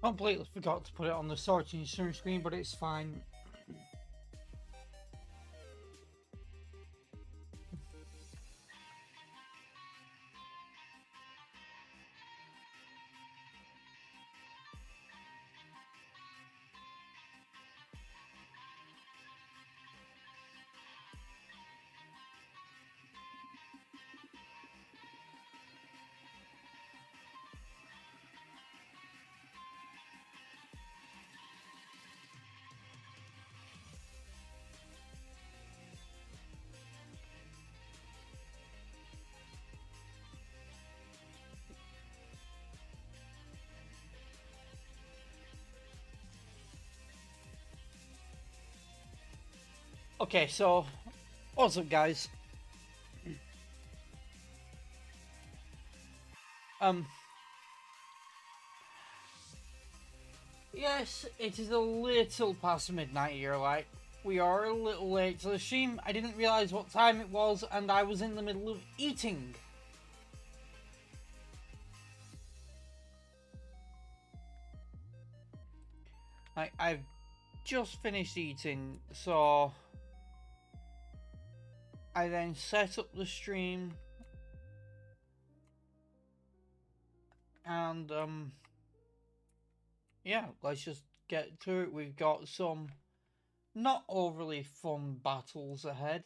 Completely forgot to put it on the sorting screen, but it's fine. Okay, so what's up, guys? Yes, it is a little past midnight here, like, we are a little late to the stream. I didn't realise what time it was, and I was in the middle of eating. I've just finished eating, so I then set up the stream, and yeah, let's just get to it. We've got some not overly fun battles ahead.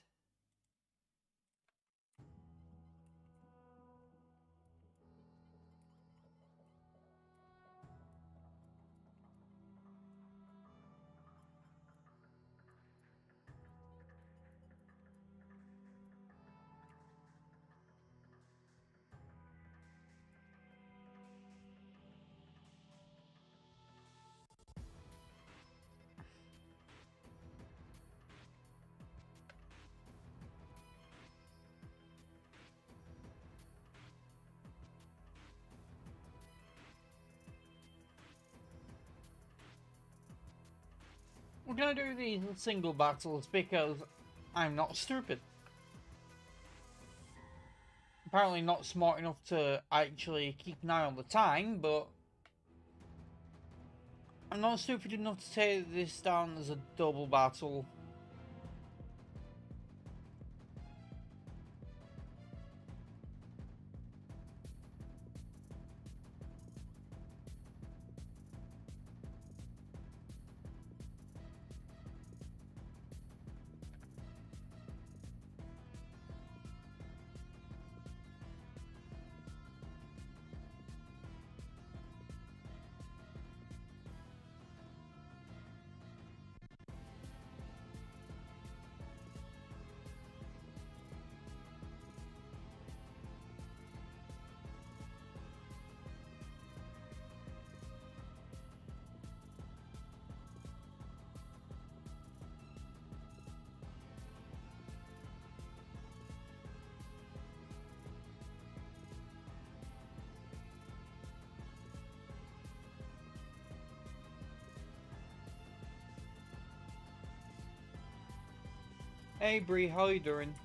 We're gonna do these single battles because I'm not stupid. Apparently not smart enough to actually keep an eye on the time, but I'm not stupid enough to take this down as a double battle. Hey Bree, how you doing?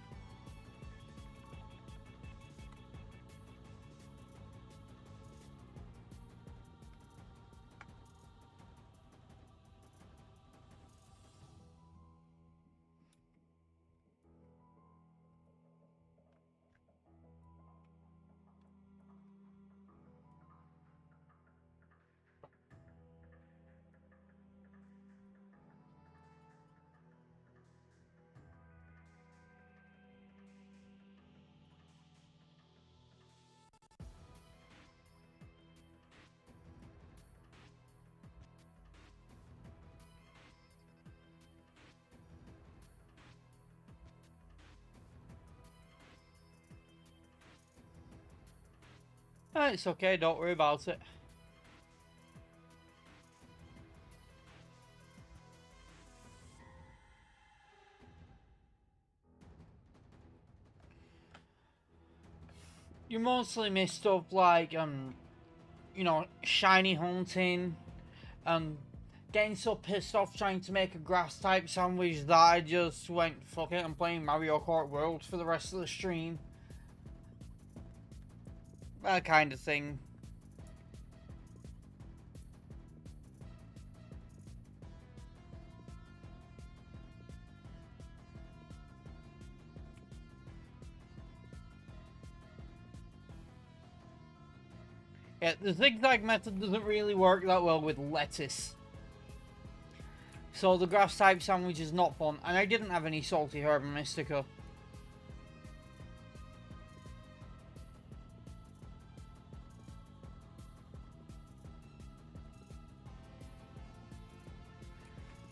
It's okay, don't worry about it. You mostly miss stuff like, you know, shiny hunting, getting so pissed off trying to make a grass type sandwich that I just went, fuck it, I'm playing Mario Kart World for the rest of the stream. That kind of thing. Yeah, the zigzag method doesn't really work that well with lettuce. So the grass type sandwich is not fun, and I didn't have any salty herb and mystica.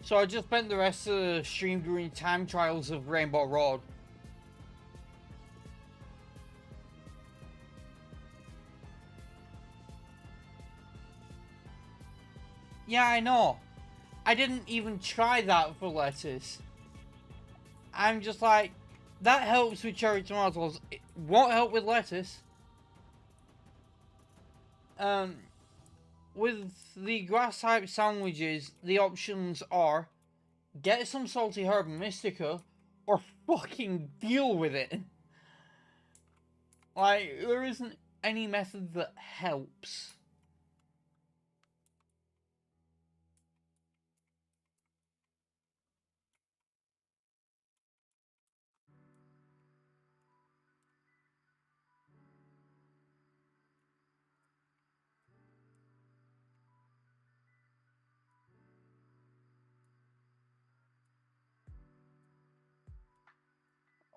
So I just spent the rest of the stream doing time trials of Rainbow Road. Yeah, I know. I didn't even try that for lettuce. I'm just like, that helps with cherry tomatoes. It won't help with lettuce. With the grass type sandwiches, the options are get some salty herb and mystica, or fucking deal with it. Like, there isn't any method that helps.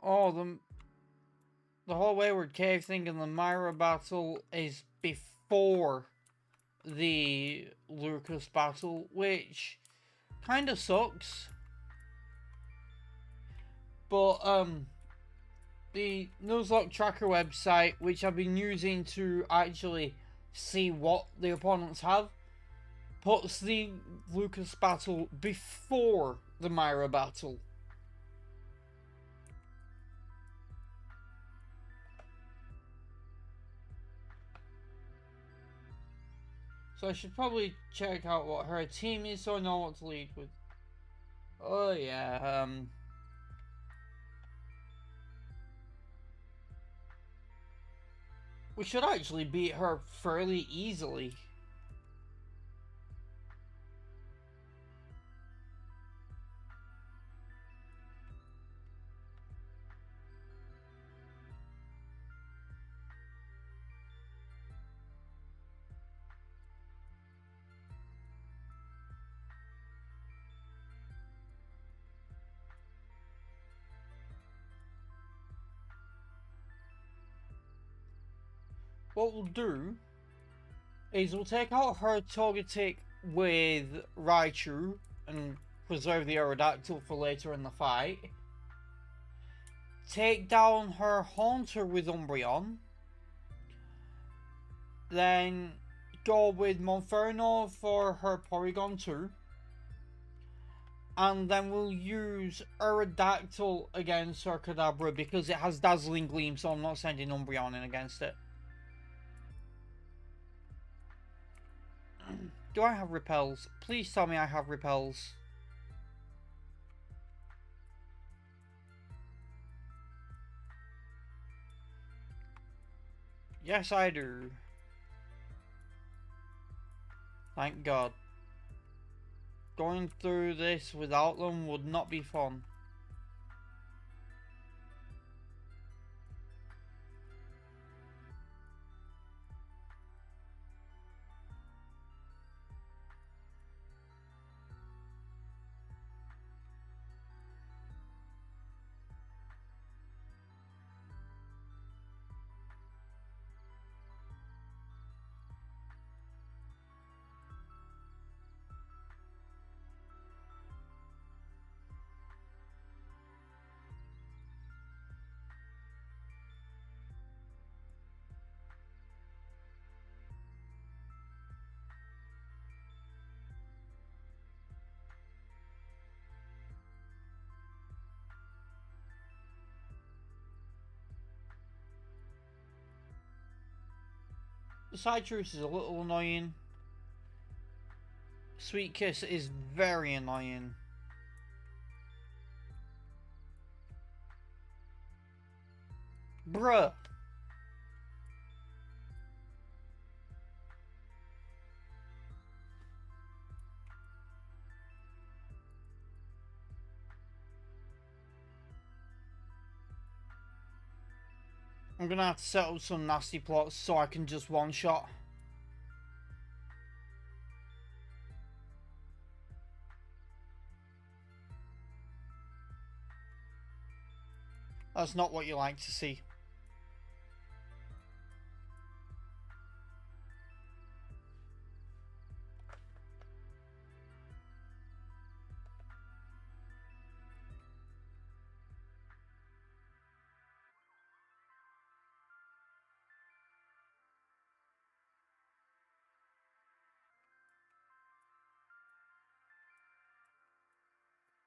Oh, the whole Wayward Cave thing and the Myra battle is before the Lucas battle, which kind of sucks. But the Nuzlocke tracker website, which I've been using to actually see what the opponents have, puts the Lucas battle before the Myra battle. So I should probably check out what her team is so I know what to lead with. Oh yeah, we should actually beat her fairly easily. What we'll do is we'll take out her Togetic with Raichu and preserve the Aerodactyl for later in the fight. Take down her Haunter with Umbreon. Then go with Monferno for her Porygon 2. And then we'll use Aerodactyl against her Kadabra because it has Dazzling Gleam, so I'm not sending Umbreon in against it. Do I have repels? Please tell me I have repels. Yes, I do. Thank God. Going through this without them would not be fun. The Citrus is a little annoying. Sweet Kiss is very annoying. Bruh. I'm gonna have to set up some nasty plots so I can just one-shot. That's not what you like to see.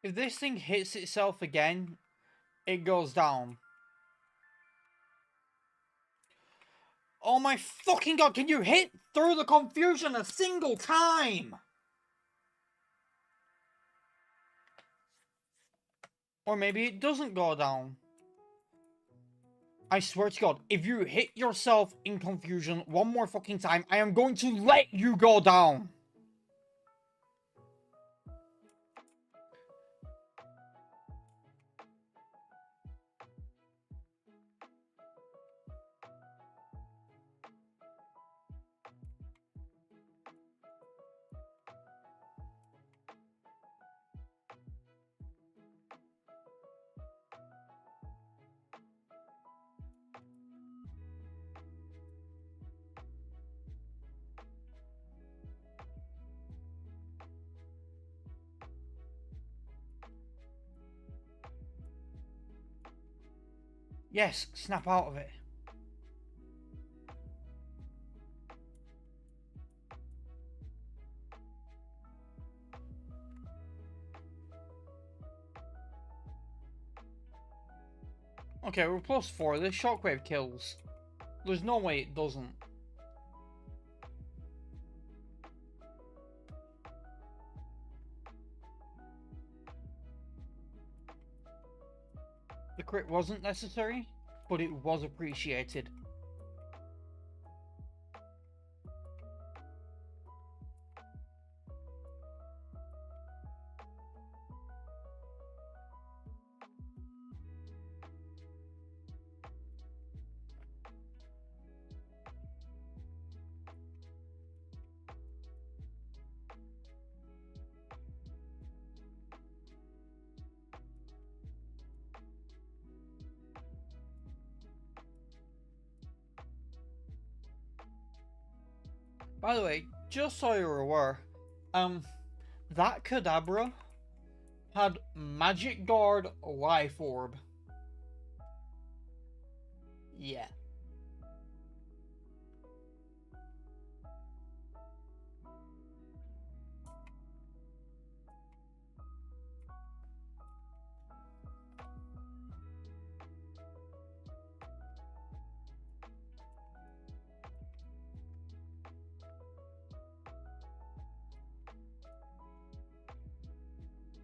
If this thing hits itself again, it goes down. Oh my fucking god, can you hit through the confusion a single time? Or maybe it doesn't go down. I swear to god, if you hit yourself in confusion one more fucking time, I am going to let you go down. Yes, snap out of it. Okay, we're +4. This shockwave kills. There's no way it doesn't. The crit wasn't necessary, but it was appreciated. By the way, just so you're aware, that Kadabra had Magic Guard Life Orb. Yeah.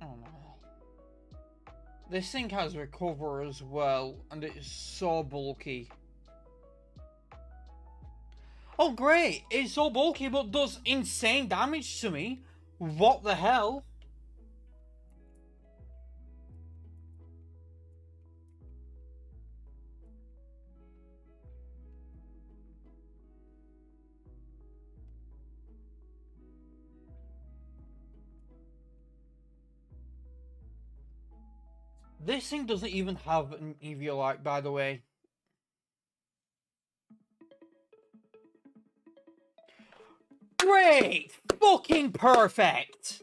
Oh no. This thing has recover as well, and it is so bulky. Oh great, it's so bulky but does insane damage to me. What the hell? This thing doesn't even have an Eviolite, by the way. Great! Fucking perfect!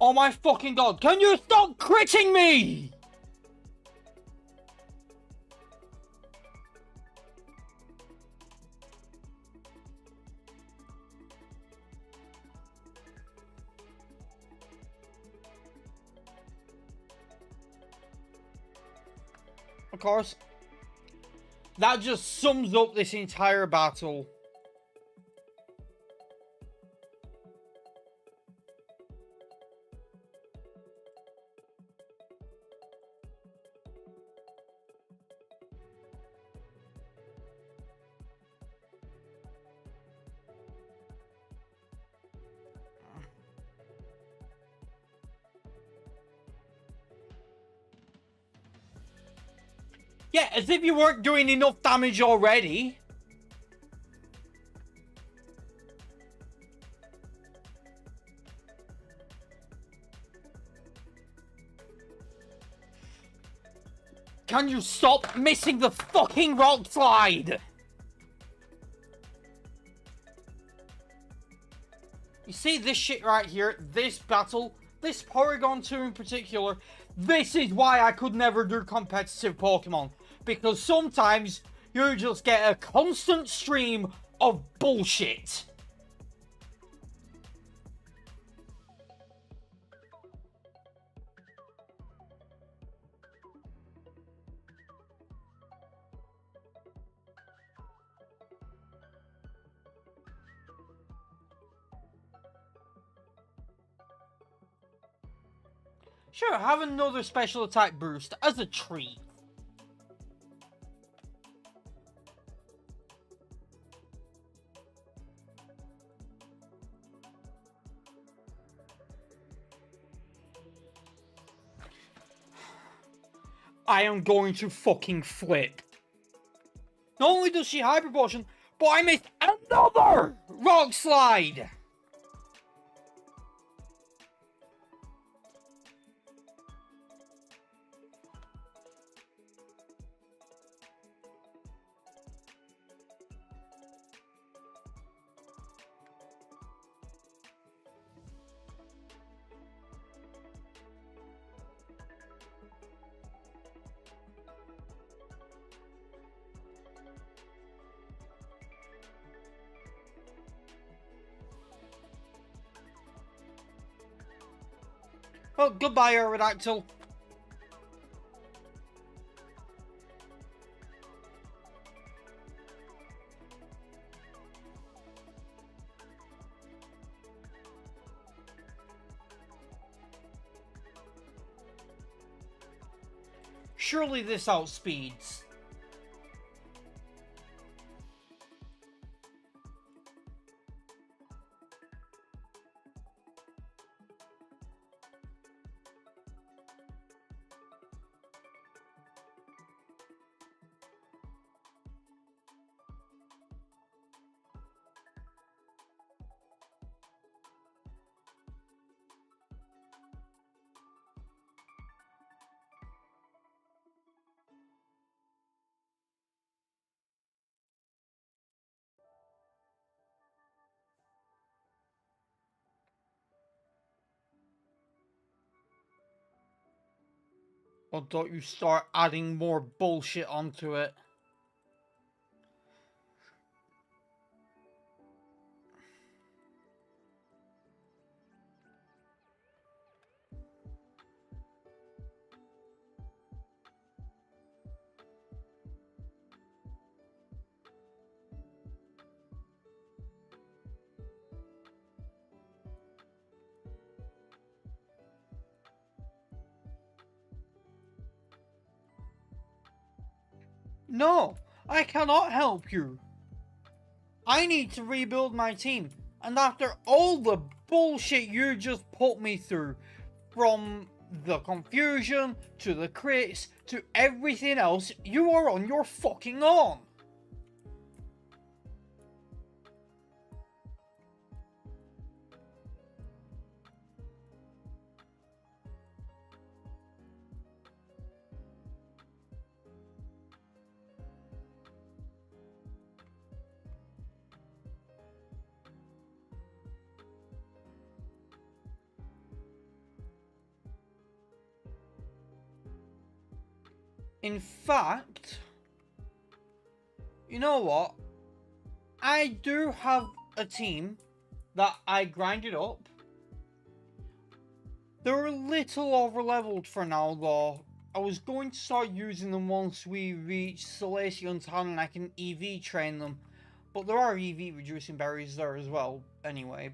Oh my fucking god, can you stop critting me? of course. That just sums up this entire battle. Yeah, as if you weren't doing enough damage already. Can you stop missing the fucking rock slide? You see this shit right here, this battle, this Porygon 2 in particular, this is why I could never do competitive Pokemon. Because sometimes you just get a constant stream of bullshit. Sure, have another special attack boost as a treat. I am going to fucking flip. Not only does she Hyper Potion, but I missed another Rock Slide! Well, goodbye, Aerodactyl. Surely this outspeeds. Or don't you start adding more bullshit onto it. No, I cannot help you. I need to rebuild my team. And after all the bullshit you just put me through, from the confusion to the crits to everything else, you are on your fucking own. In fact, you know what? I do have a team that I grinded up. They're a little over leveled for now though. I was going to start using them once we reach Salacion Town and I can EV train them. But there are EV reducing berries there as well, anyway,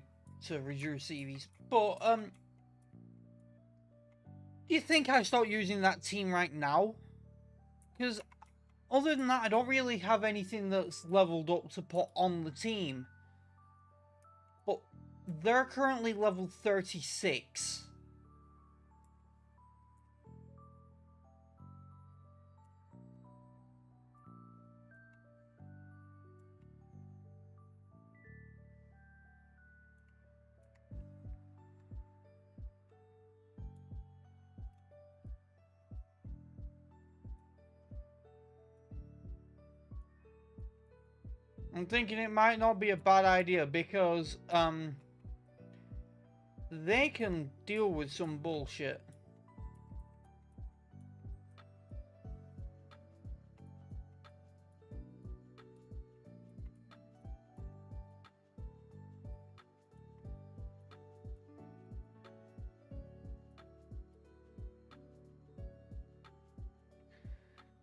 to reduce EVs. But, do you think I start using that team right now? Because other than that, I don't really have anything that's leveled up to put on the team. But they're currently level 36. I'm thinking it might not be a bad idea because, they can deal with some bullshit.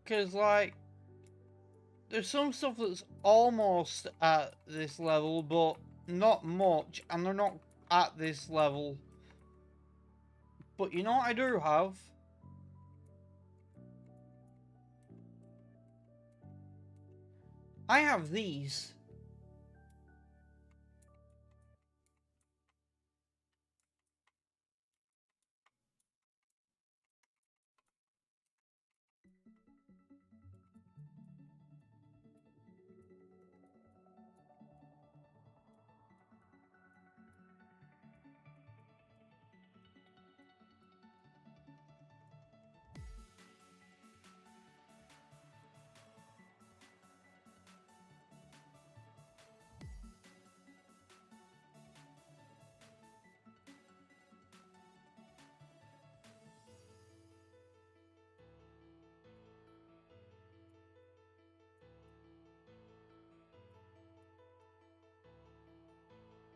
Because, like, there's some stuff that's almost at this level, but not much, and they're not at this level. But you know what I do have? I have these.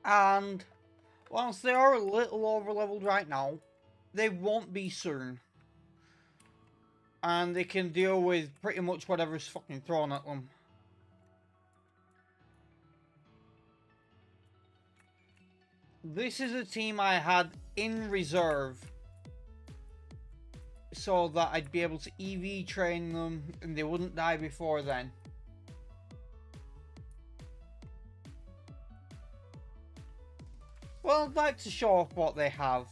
And whilst they are a little over-leveled right now, they won't be soon. And they can deal with pretty much whatever's fucking thrown at them. This is a team I had in reserve so that I'd be able to EV train them and they wouldn't die before then. Well, I'd like to show off what they have.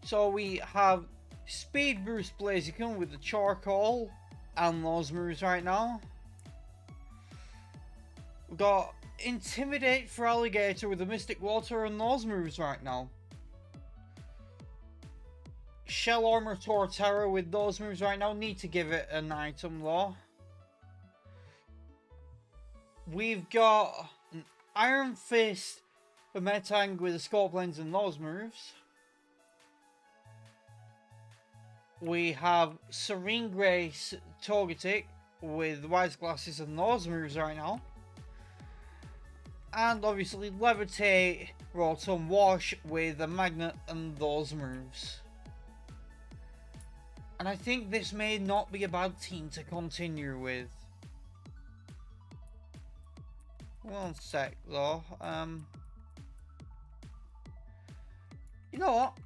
So we have Speed Boost Blaziken with the Charcoal and those moves right now. We've got Intimidate for Alligator with the Mystic Water and those moves right now. Shell Armor Torterra with those moves right now. Need to give it an item though. We've got an Iron Fist for Metang with the Scope Lens and those moves. We have Serene Grace Togetic with Wise Glasses and those moves right now. And obviously Levitate, Rotom Wash with a Magnet and those moves. And I think this may not be a bad team to continue with. One sec though. You know what?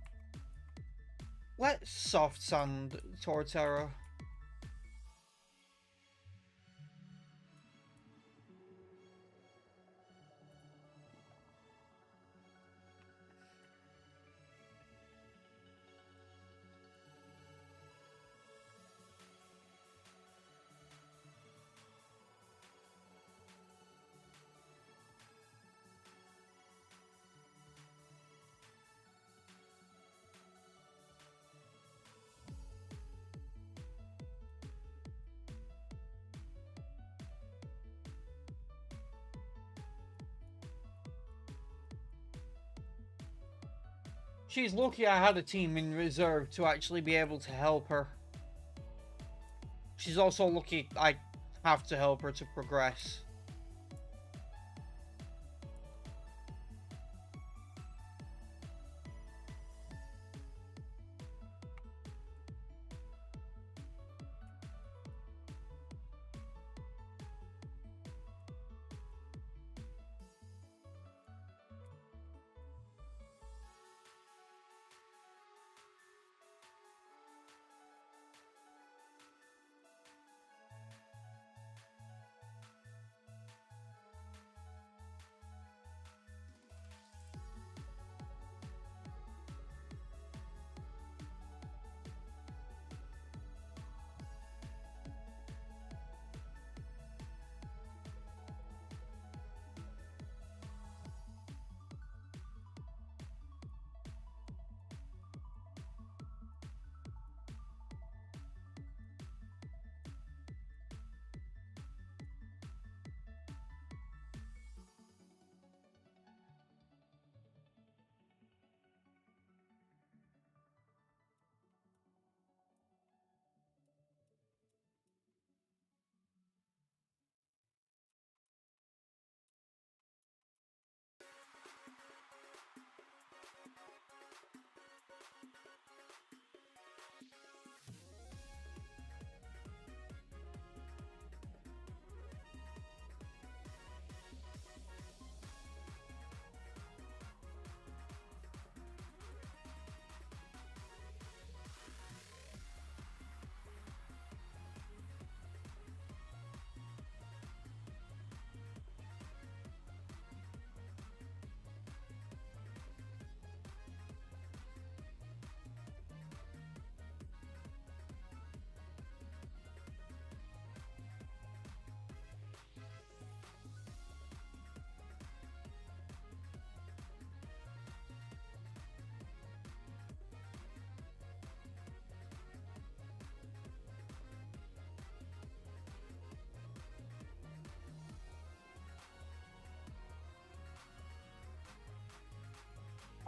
Let's Soft Sand Torterra. She's lucky I had a team in reserve to actually be able to help her. She's also lucky I have to help her to progress.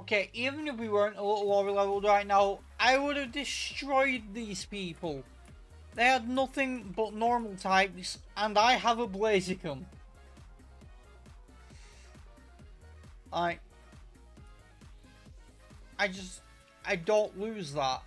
Okay, even if we weren't a little lower leveled right now, I would have destroyed these people. They had nothing but normal types, and I have a Blaziken. I don't lose that.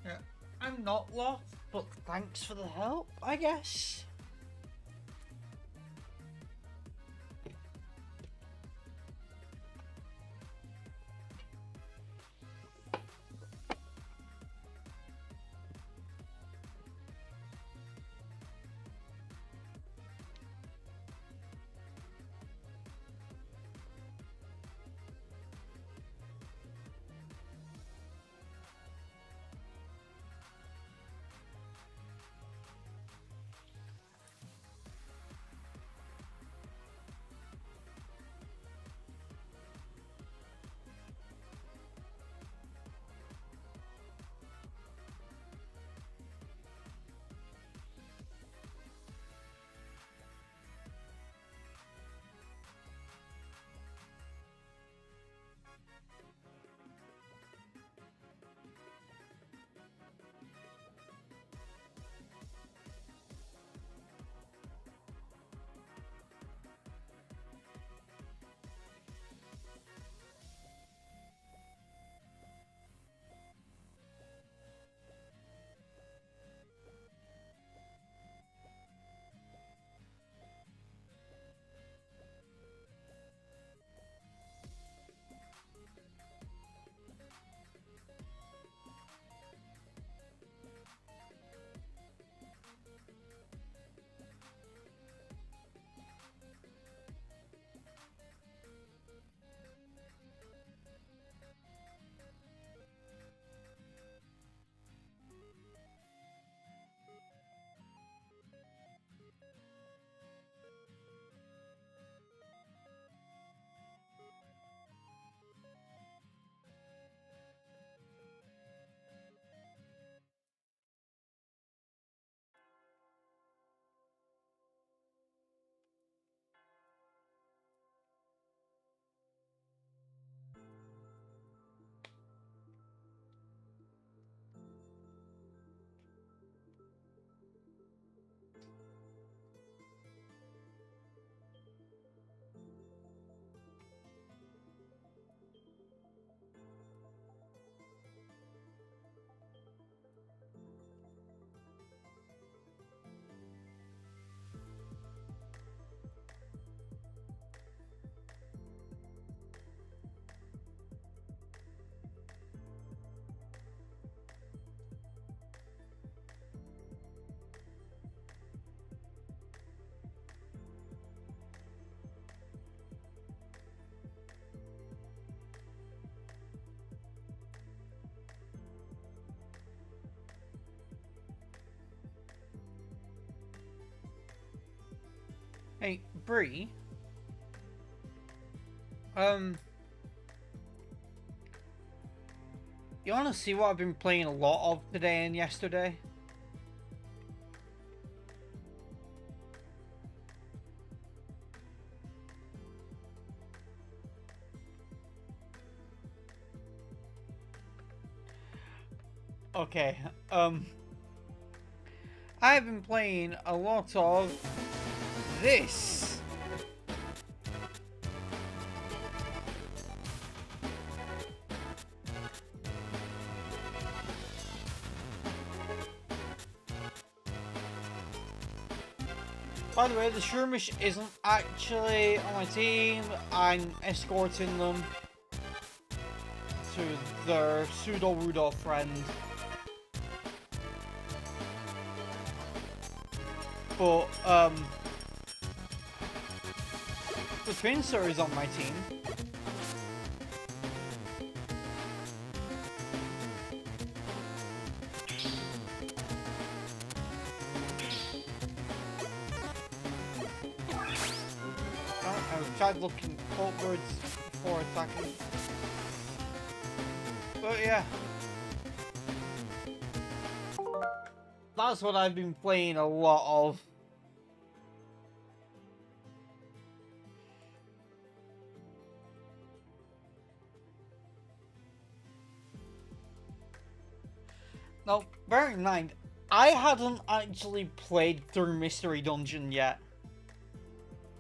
Yeah, I'm not lost, but thanks for the help, I guess. Hey, Bree. You wanna see what I've been playing a lot of today and yesterday? Okay, I've been playing a lot of this. By the way, the Shroomish isn't actually on my team. I'm escorting them to their pseudo Rudolph friend. But the Pinsir is on my team. I've tried looking upwards before attacking. But yeah. That's what I've been playing a lot of. Now, bear in mind, I hadn't actually played through Mystery Dungeon yet.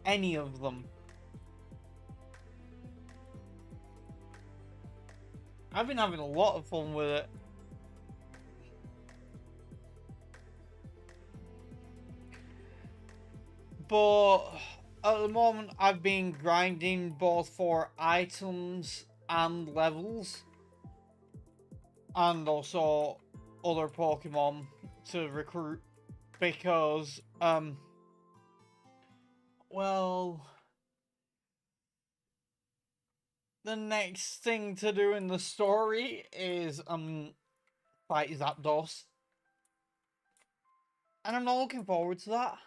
Any of them. I've been having a lot of fun with it. But at the moment, I've been grinding both for items and levels. And also other Pokemon to recruit. Because, well, the next thing to do in the story is, fight Zapdos. And I'm not looking forward to that.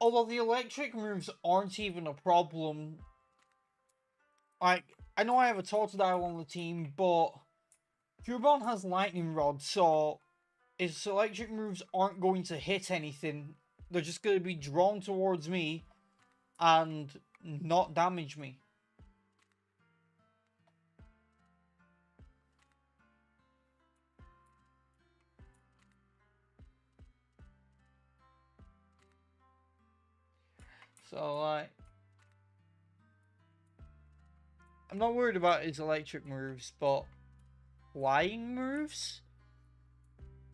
Although the electric moves aren't even a problem. Like, I know I have a Totodile on the team, but Cubone has Lightning Rod, so its electric moves aren't going to hit anything. They're just going to be drawn towards me and not damage me. So, like, I'm not worried about his electric moves, but flying moves?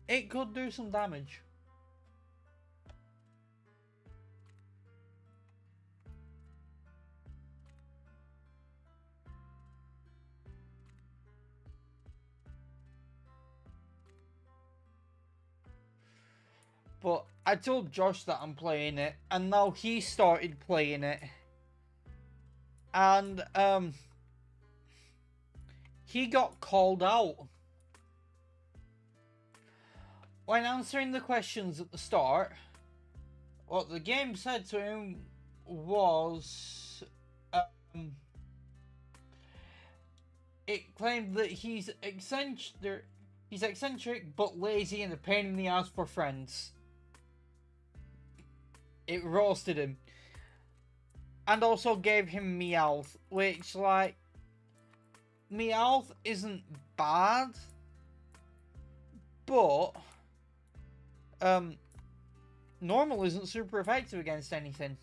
It could do some damage. But I told Josh that I'm playing it, and now he started playing it. And, he got called out. When answering the questions at the start, what the game said to him was, it claimed that he's eccentric but lazy and a pain in the ass for friends. It roasted him. And also gave him Meowth, which, like, Meowth isn't bad, but normal isn't super effective against anything.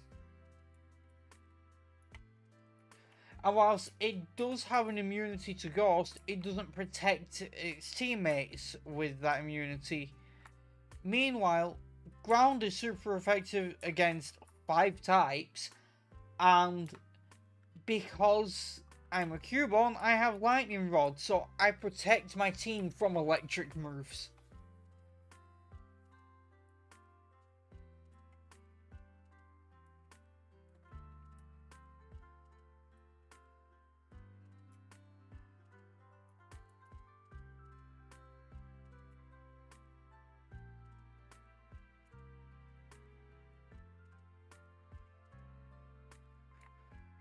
And whilst it does have an immunity to Ghost, it doesn't protect its teammates with that immunity. Meanwhile, Ground is super effective against 5 types, and because I'm a Cubone, I have Lightning Rod, so I protect my team from electric moves.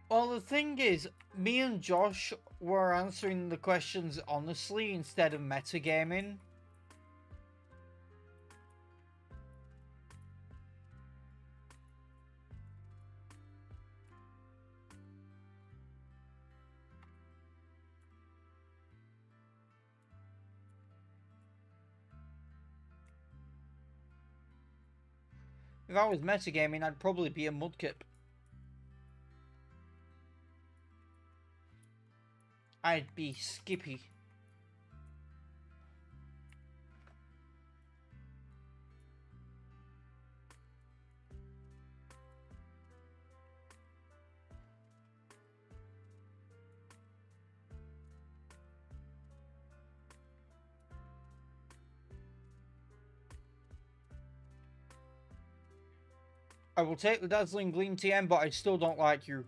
Well, the thing is, me and Josh were answering the questions honestly instead of metagaming. If I was metagaming, I'd probably be a Mudkip. I'd be Skippy. I will take the Dazzling Gleam TM, but I still don't like you.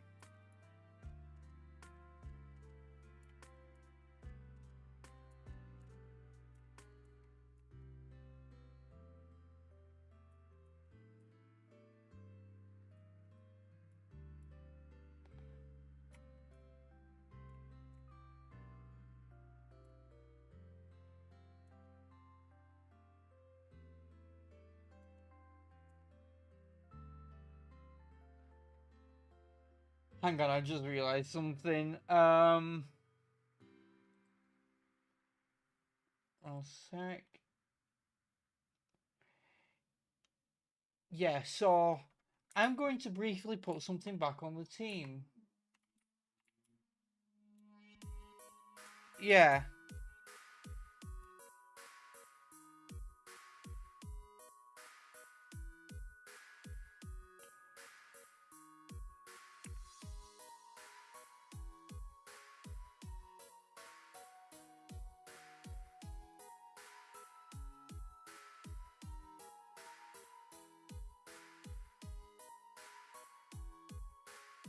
Hang on, I just realized something. A sec. Yeah, so I'm going to briefly put something back on the team. Yeah.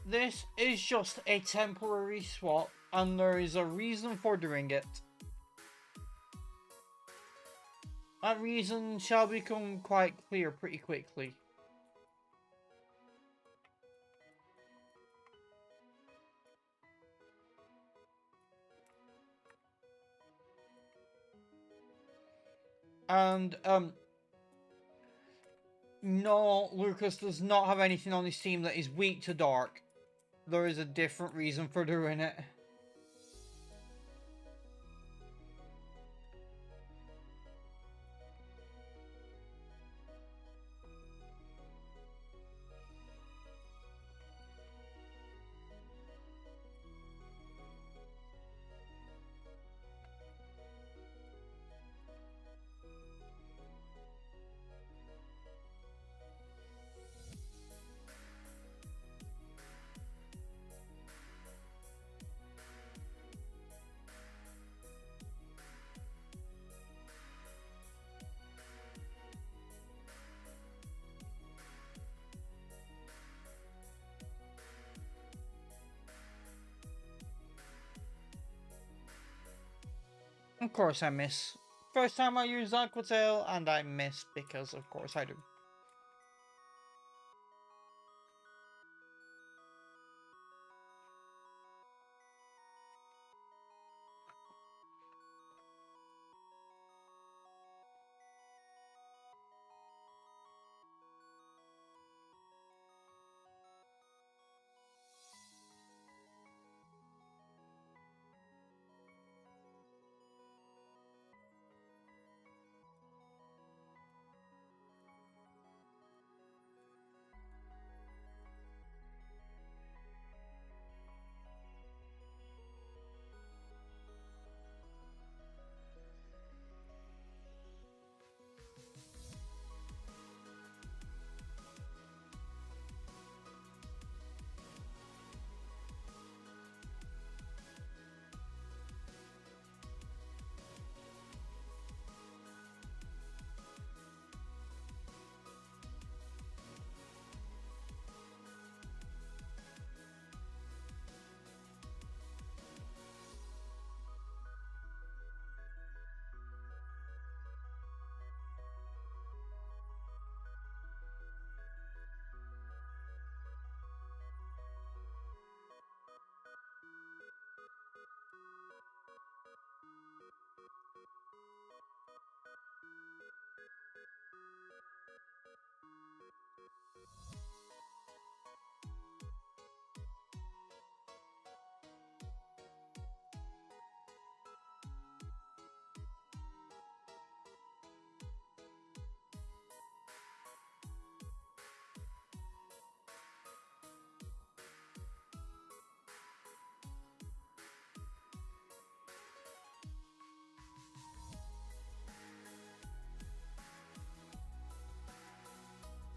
This is just a temporary swap, and there is a reason for doing it. That reason shall become quite clear pretty quickly. And, no, Lucas does not have anything on his team that is weak to dark. There is a different reason for doing it. Of course I miss. First time I use Aquatail, and I miss because of course I do.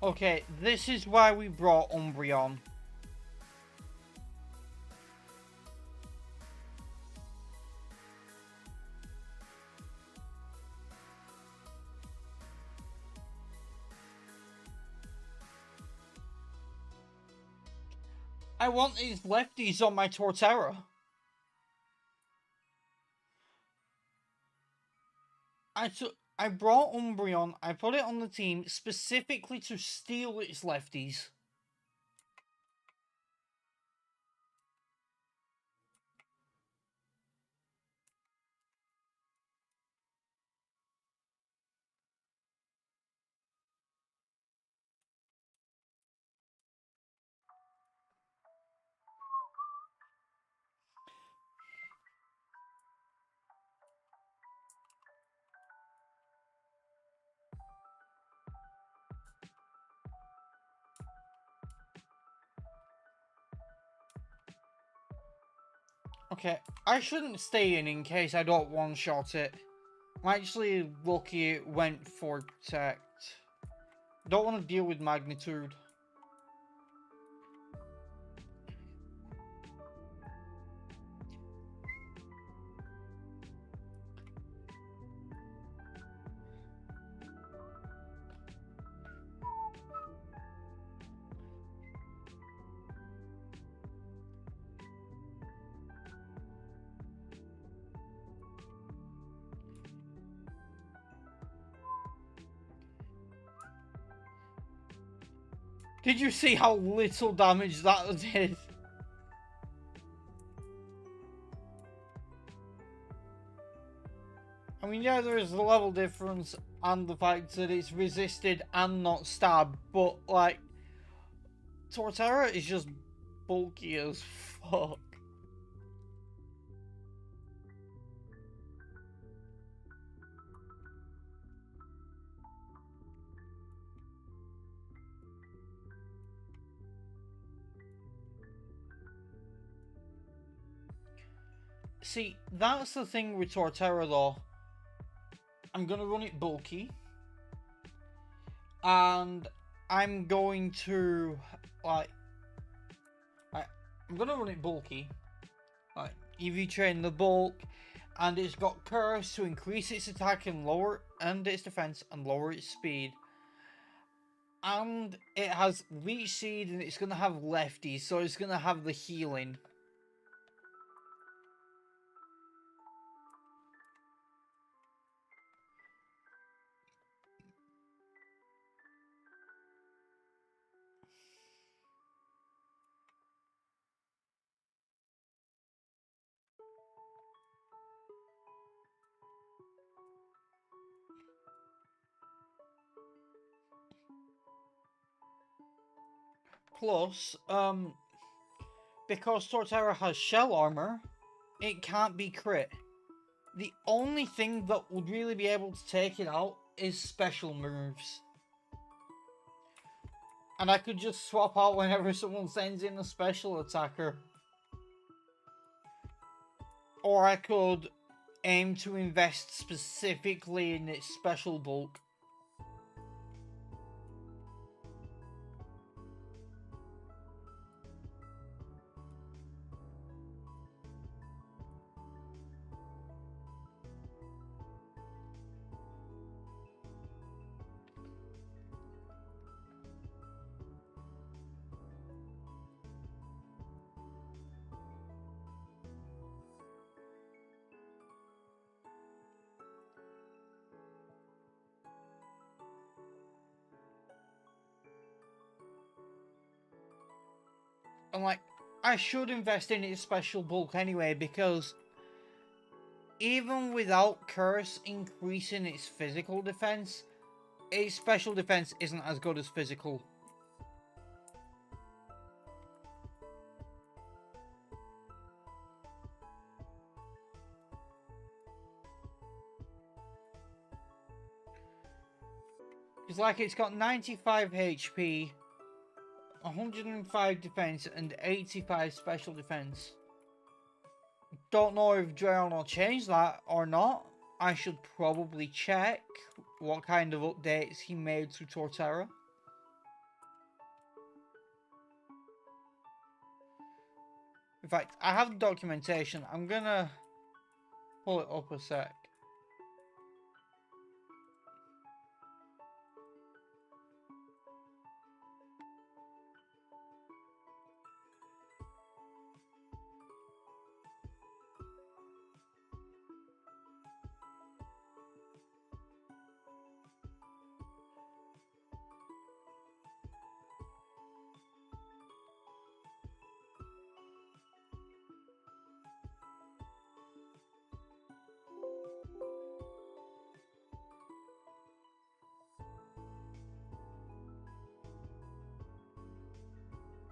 Okay, this is why we brought Umbreon. I want these lefties on my Torterra. I brought Umbreon, I put it on the team specifically to steal its lefties. Okay, I shouldn't stay in case I don't one-shot it. I'm actually lucky it went for Protect. Don't want to deal with Magnitude. Did you see how little damage that did? I mean, yeah, there is the level difference and the fact that it's resisted and not stabbed, but, like, Torterra is just bulky as fuck. See, that's the thing with Torterra, though. I'm gonna run it bulky. And I'm going to, like... I'm gonna run it bulky. Like, EV train the bulk. And it's got Curse to increase its attack and lower... and its defense and lower its speed. And it has Leech Seed and it's gonna have lefties, so it's gonna have the healing. Plus, because Torterra has shell armor, it can't be crit. The only thing that would really be able to take it out is special moves. And I could just swap out whenever someone sends in a special attacker. Or I could aim to invest specifically in its special bulk. And like, I should invest in its special bulk anyway, because even without Curse increasing its physical defense, its special defense isn't as good as physical. It's like it's got 95 HP, 105 defense, and 85 special defense. Don't know if Drayon will change that or not. I should probably check what kind of updates he made to Torterra. In fact, I have the documentation. I'm gonna pull it up a sec.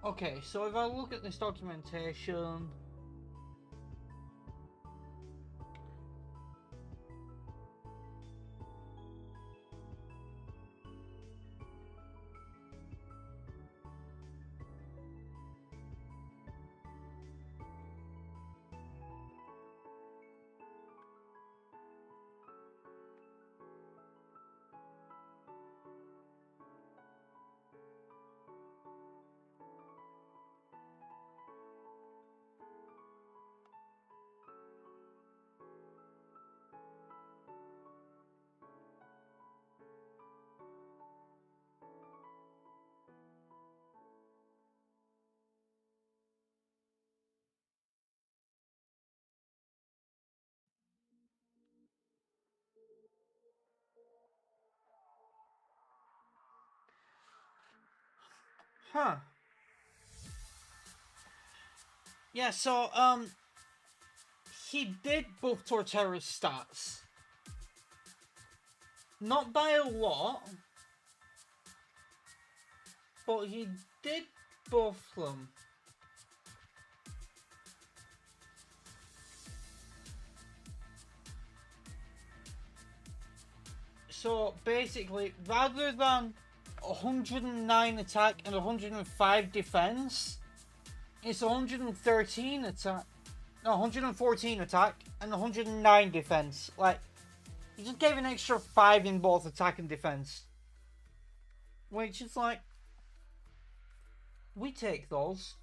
Okay, so if I look at this documentation, huh? Yeah, so he did buff Torterra's stats, not by a lot, but he did buff them. So basically, rather than 109 attack and 105 defense, it's 113 attack, no, 114 attack and 109 defense. Like, he just gave an extra 5 in both attack and defense, which is like, we take those.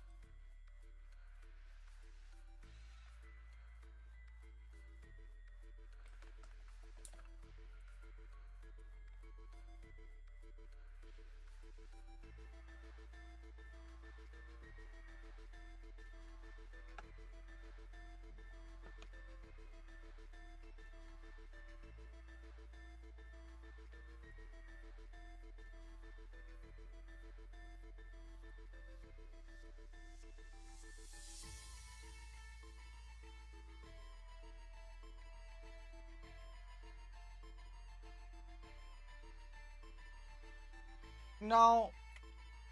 Now,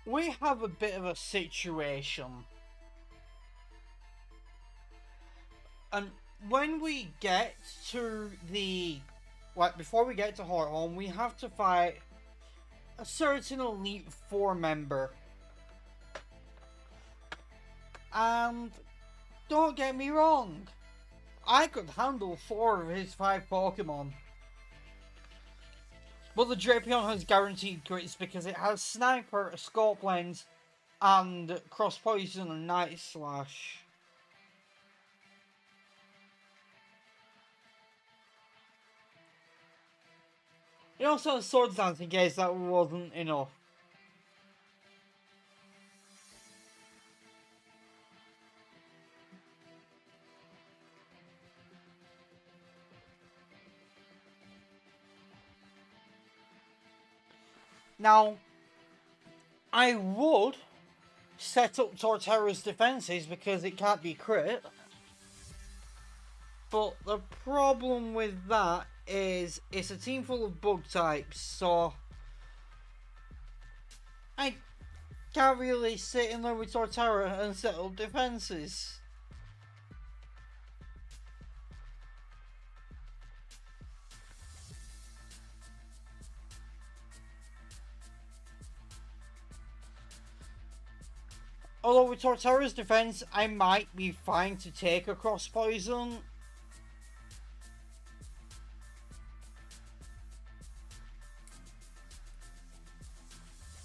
we have a bit of a situation. And when we get to the, like, before we get to Hearthome, we have to fight a certain Elite Four member. And don't get me wrong, I could handle 4 of his 5 Pokemon. But the Drapion has guaranteed crits because it has Sniper, a Scope Lens, and Cross Poison and Night Slash. It also has Sword Dance in case that wasn't enough. Now, I would set up Torterra's defenses because it can't be crit. But the problem with that is it's a team full of bug types, so I can't really sit in there with Torterra and set up defenses. Although with Torterra's defense, I might be fine to take a Cross Poison.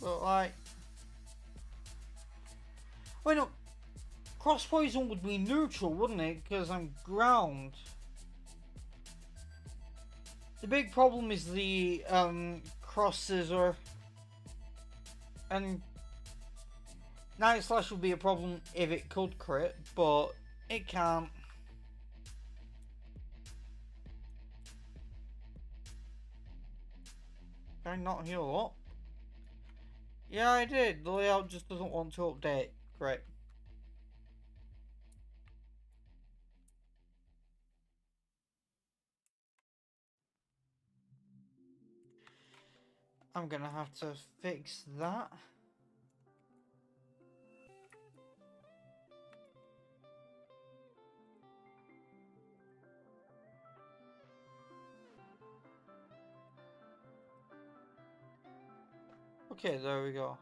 But like, well, no, Cross Poison would be neutral, wouldn't it? Because I'm ground. The big problem is the Cross Scissor, and Night Slash would be a problem if it could crit, but it can't. Did I not heal up? Yeah, I did. The layout just doesn't want to update. Great. I'm gonna have to fix that. Okay, there we go.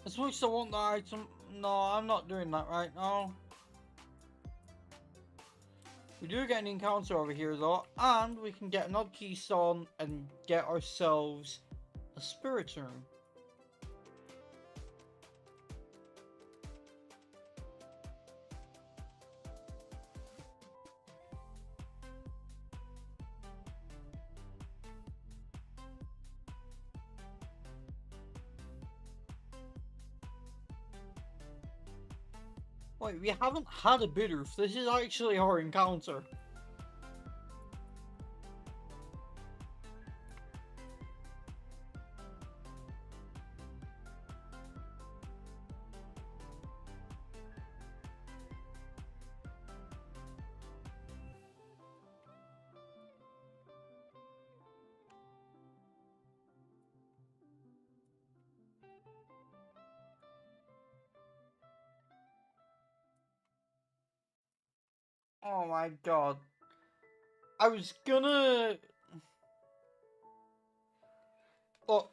As much as I want the item, no, I'm not doing that right now. We do get an encounter over here though, and we can get an odd keystone and get ourselves a spirit room. Wait, we haven't had a bidder. This is actually our encounter. Oh my god. I was gonna... Look,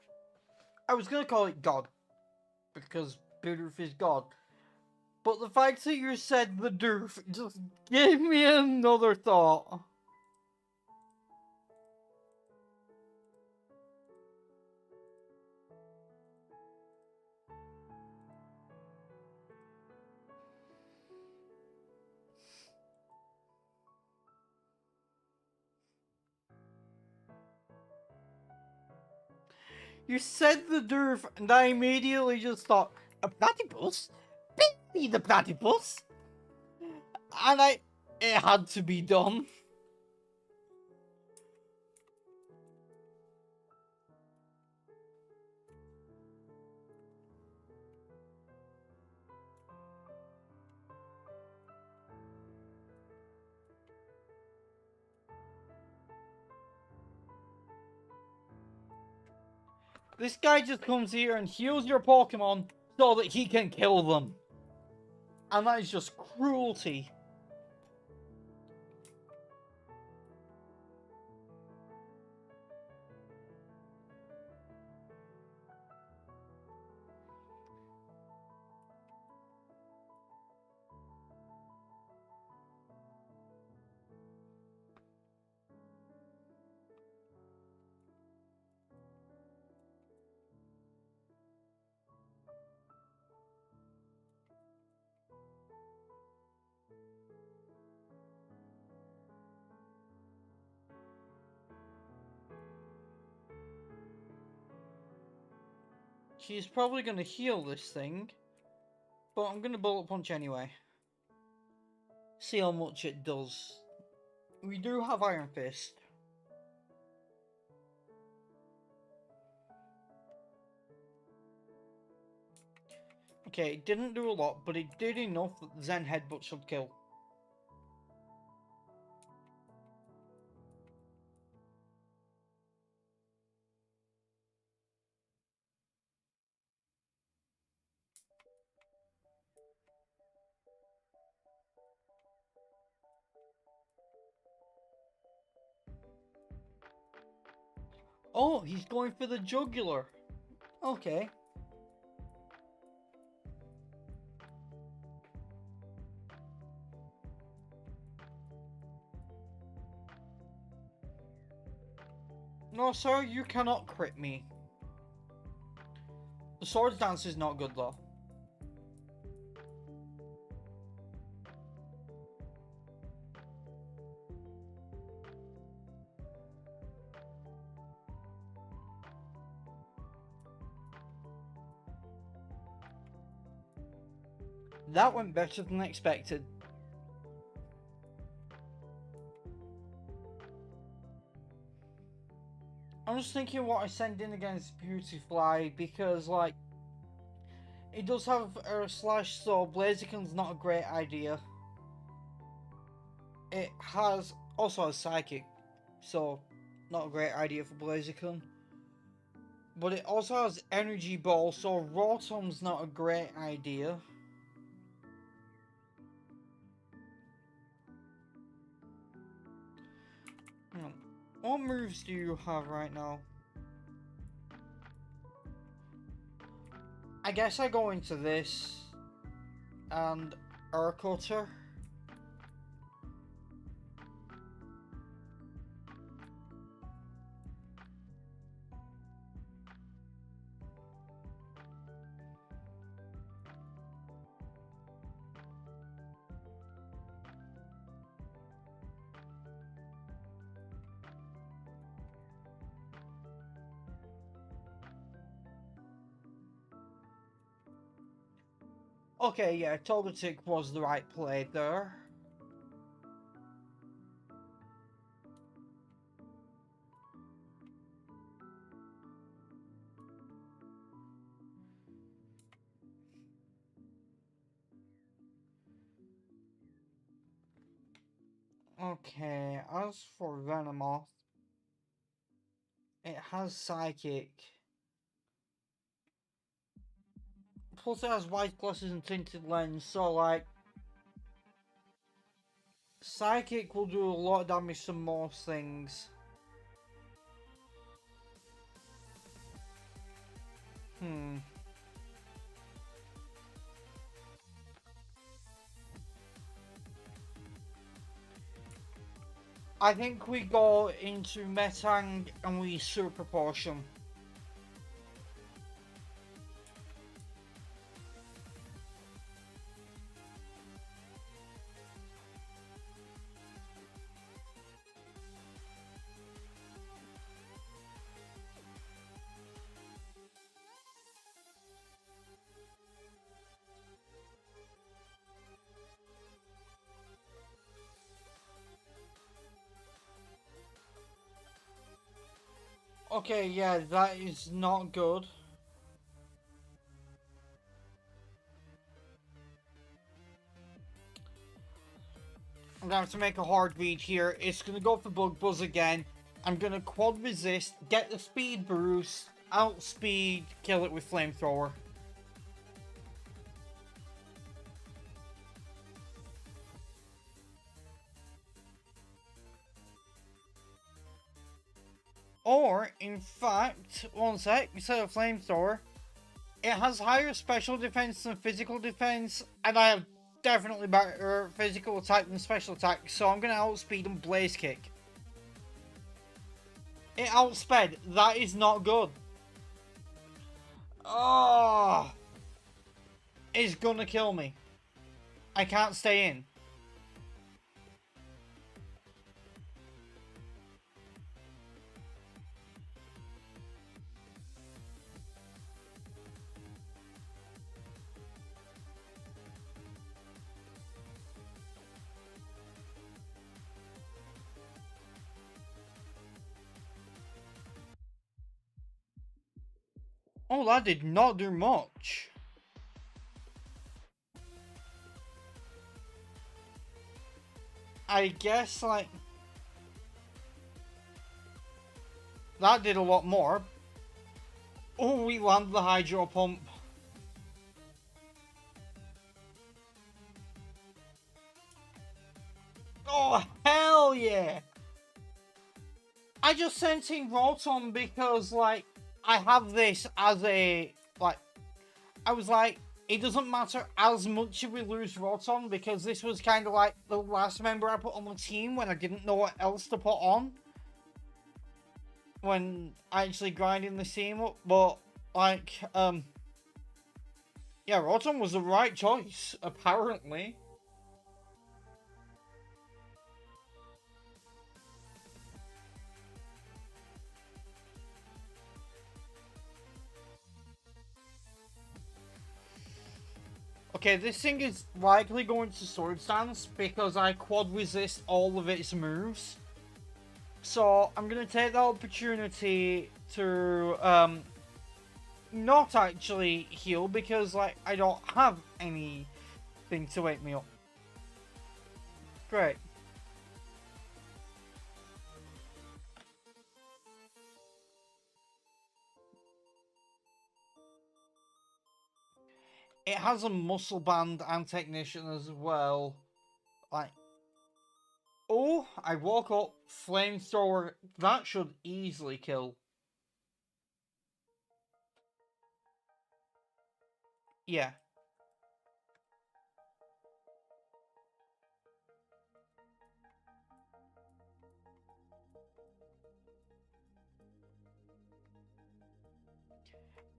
I was gonna call it God. Because Bidoof is God. But the fact that you said the doof just gave me another thought. You said the doof, and I immediately just thought, a platypus? Baby the platypus? And it had to be done. This guy just comes here and heals your Pokemon so that he can kill them. And that is just cruelty. She's probably gonna heal this thing. But I'm gonna bullet punch anyway. See how much it does. We do have Iron Fist. Okay, it didn't do a lot, but it did enough that Zen Headbutt should kill. Oh, he's going for the jugular. Okay. No, sir, you cannot crit me. The Swords Dance is not good, though. That went better than expected. I'm just thinking what I send in against Beautyfly because, like, it does have Air Slash, so Blaziken's not a great idea. It also has Psychic, so not a great idea for Blaziken. But it also has Energy Ball, so Rotom's not a great idea. What moves do you have right now? I guess I go into this and Urcutter. Okay, yeah, Togetic was the right play there. Okay, as for Venomoth, it has Psychic. Plus it has White Glasses and Tinted Lens, so like... Psychic will do a lot of damage to most things. I think we go into Metang and we Super Potion. Okay, yeah, that is not good. I'm gonna have to make a hard read here. It's gonna go for Bug Buzz again. I'm gonna quad resist, get the speed boost, outspeed, kill it with Flamethrower. Or, in fact, one sec, instead of Flamethrower, it has higher special defense than physical defense, and I have definitely better physical attack than special attack, so I'm gonna outspeed and Blaze Kick. It outsped. That is not good. Oh, it's gonna kill me. I can't stay in. Oh, that did not do much. I guess, like... That did a lot more. Oh, we landed the hydro pump. Oh, hell yeah! I just sent in Rotom because, like, I have this as a, like, I was like, it doesn't matter as much if we lose Rotom because this was kind of like the last member I put on the team when I didn't know what else to put on. When actually grinding the team up, but, like, yeah, Rotom was the right choice, apparently. Okay, this thing is likely going to Sword Stance because I quad resist all of its moves. So I'm going to take the opportunity to not actually heal because, like, I don't have anything to wake me up. Great. It has a muscle band and technician as well. Like, oh, I woke up, flamethrower. That should easily kill. Yeah.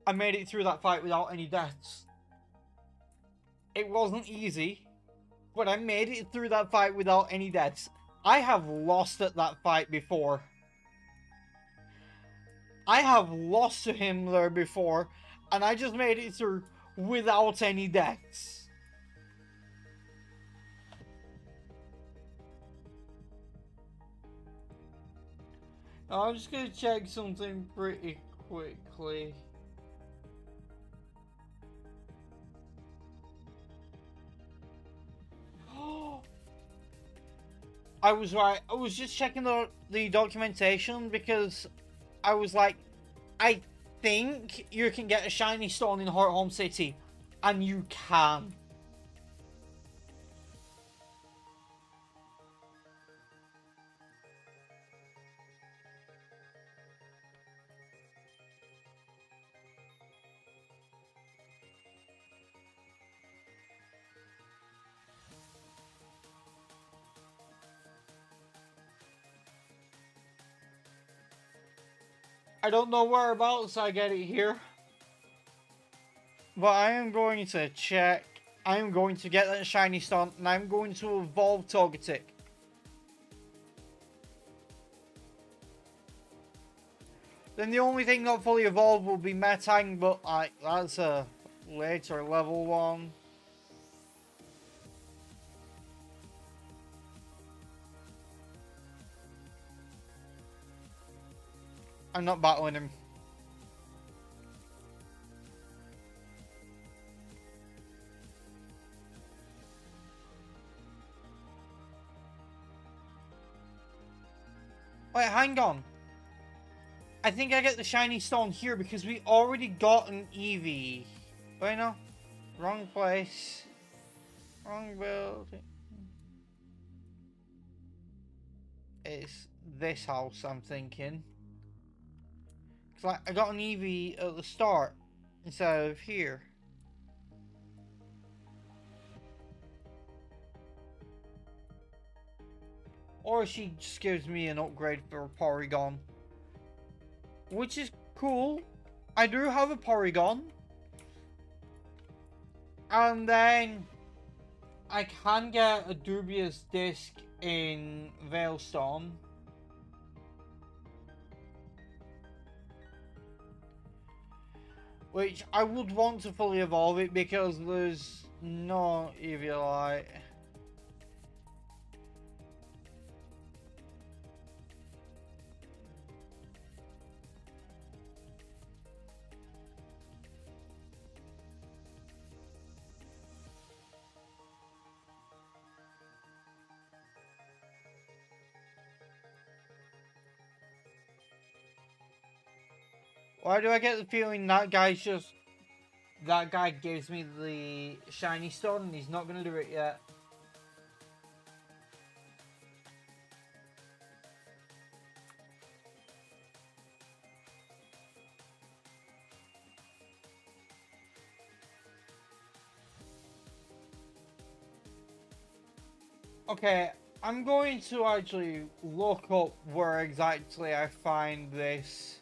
I made it through that fight without any deaths. It wasn't easy, but I made it through that fight without any deaths. I have lost at that fight before. I have lost to him there before, and I just made it through without any deaths. Now, I'm just gonna check something pretty quickly. I was right. I was just checking the documentation because I was like, I think you can get a shiny stone in Heart Home City, and you can. I don't know whereabouts I get it here, but I am going to check. I am going to get that shiny stone, and I'm going to evolve Togetic. Then the only thing not fully evolved will be Metang, but that's a later level one. I'm not battling him. Wait, hang on. I think I get the shiny stone here because we already got an Eevee. Wait, no. Wrong place. Wrong building. It's this house, I'm thinking. Cause like, I got an Eevee at the start instead of here. Or she just gives me an upgrade for Porygon. Which is cool. I do have a Porygon. And then I can get a dubious disc in Veilstone. Which I would want to fully evolve it because there's no Eviolite. Why do I get the feeling that guy's just... That guy gives me the shiny stone and he's not going to do it yet. Okay, I'm going to actually look up where exactly I find this.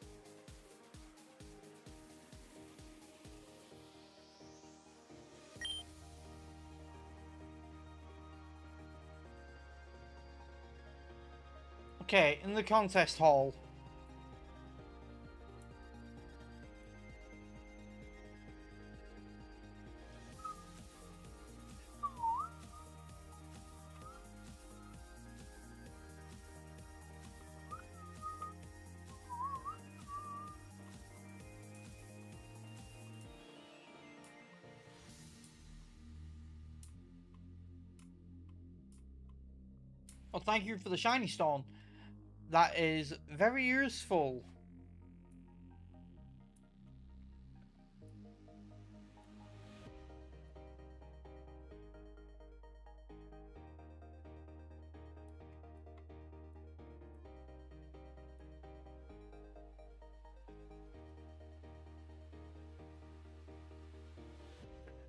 Okay, in the contest hall. Well, thank you for the shiny stone. That is very useful.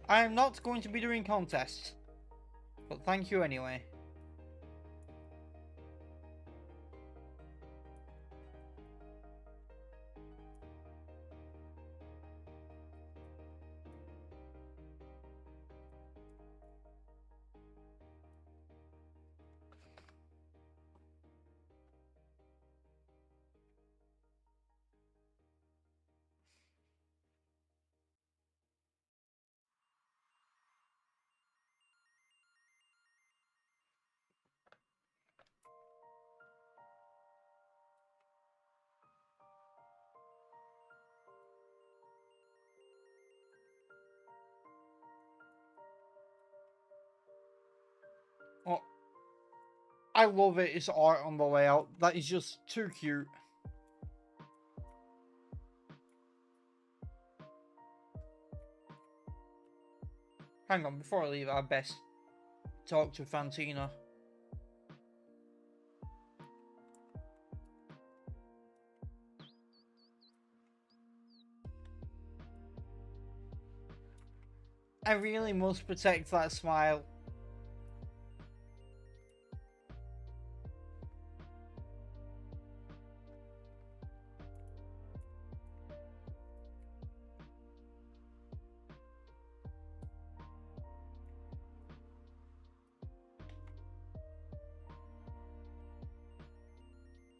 I am not going to be doing contests, but thank you anyway. Oh, I love it. It's art on the layout. That is just too cute. Hang on, before I leave, I best talk to Fantina. I really must protect that smile.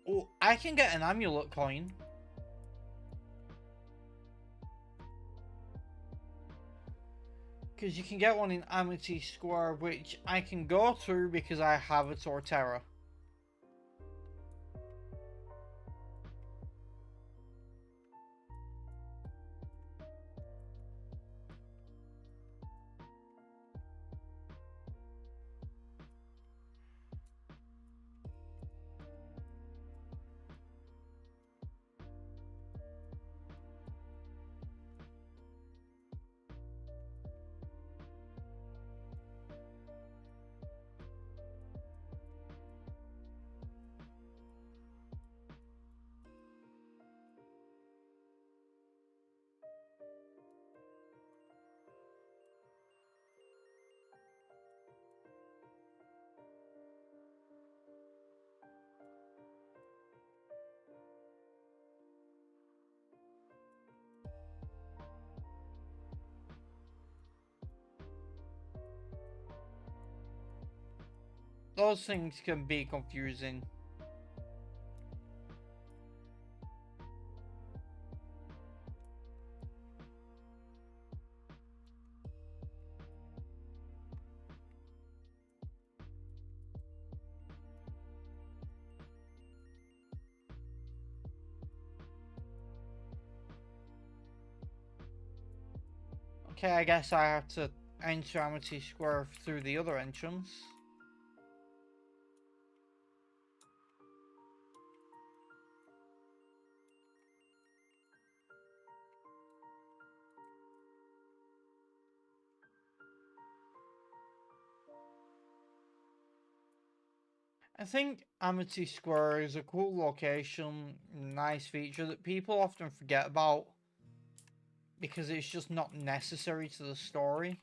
Oh, I can get an amulet coin. Because you can get one in Amity Square, which I can go through because I have a Torterra. Those things can be confusing. Okay, I guess I have to enter Amity Square through the other entrance. I think Amity Square is a cool location, nice feature that people often forget about because it's just not necessary to the story.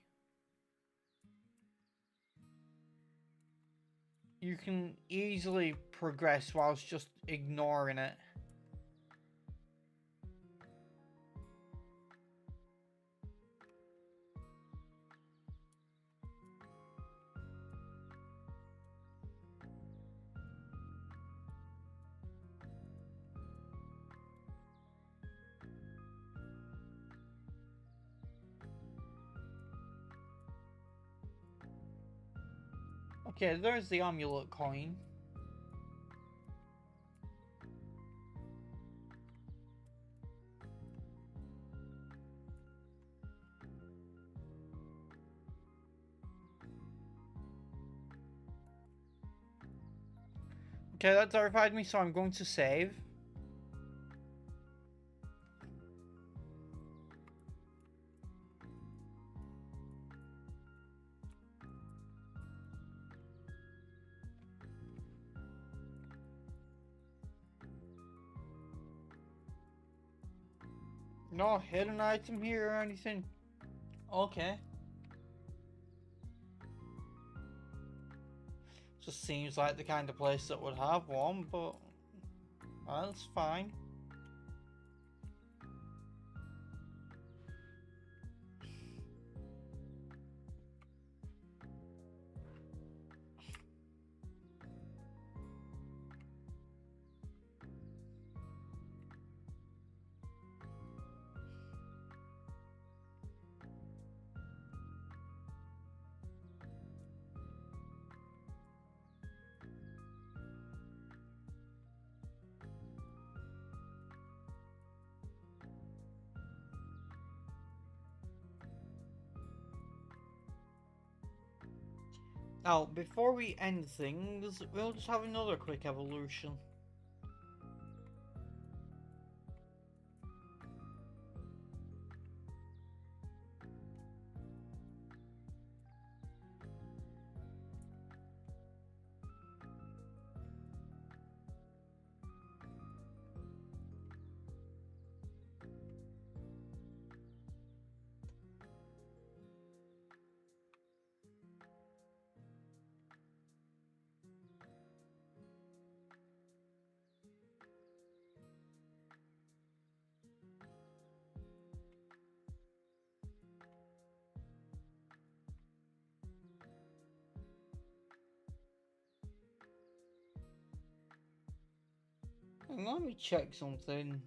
You can easily progress whilst just ignoring it. Okay, there's the amulet coin. Okay, that terrified me, so I'm going to save. No hidden item here or anything. Okay. Just seems like the kind of place that would have one, but that's fine. Now, before we end things, we'll just have another quick evolution. Let me check something.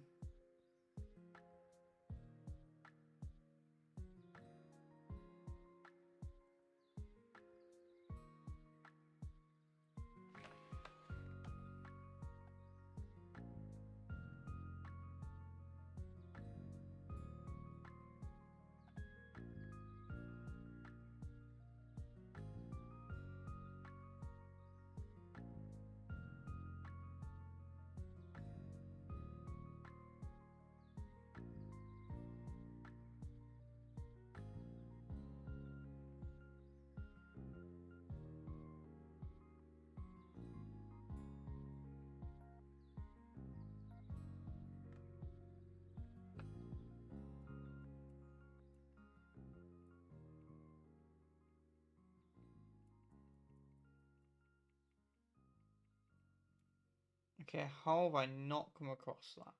Okay, how have I not come across that?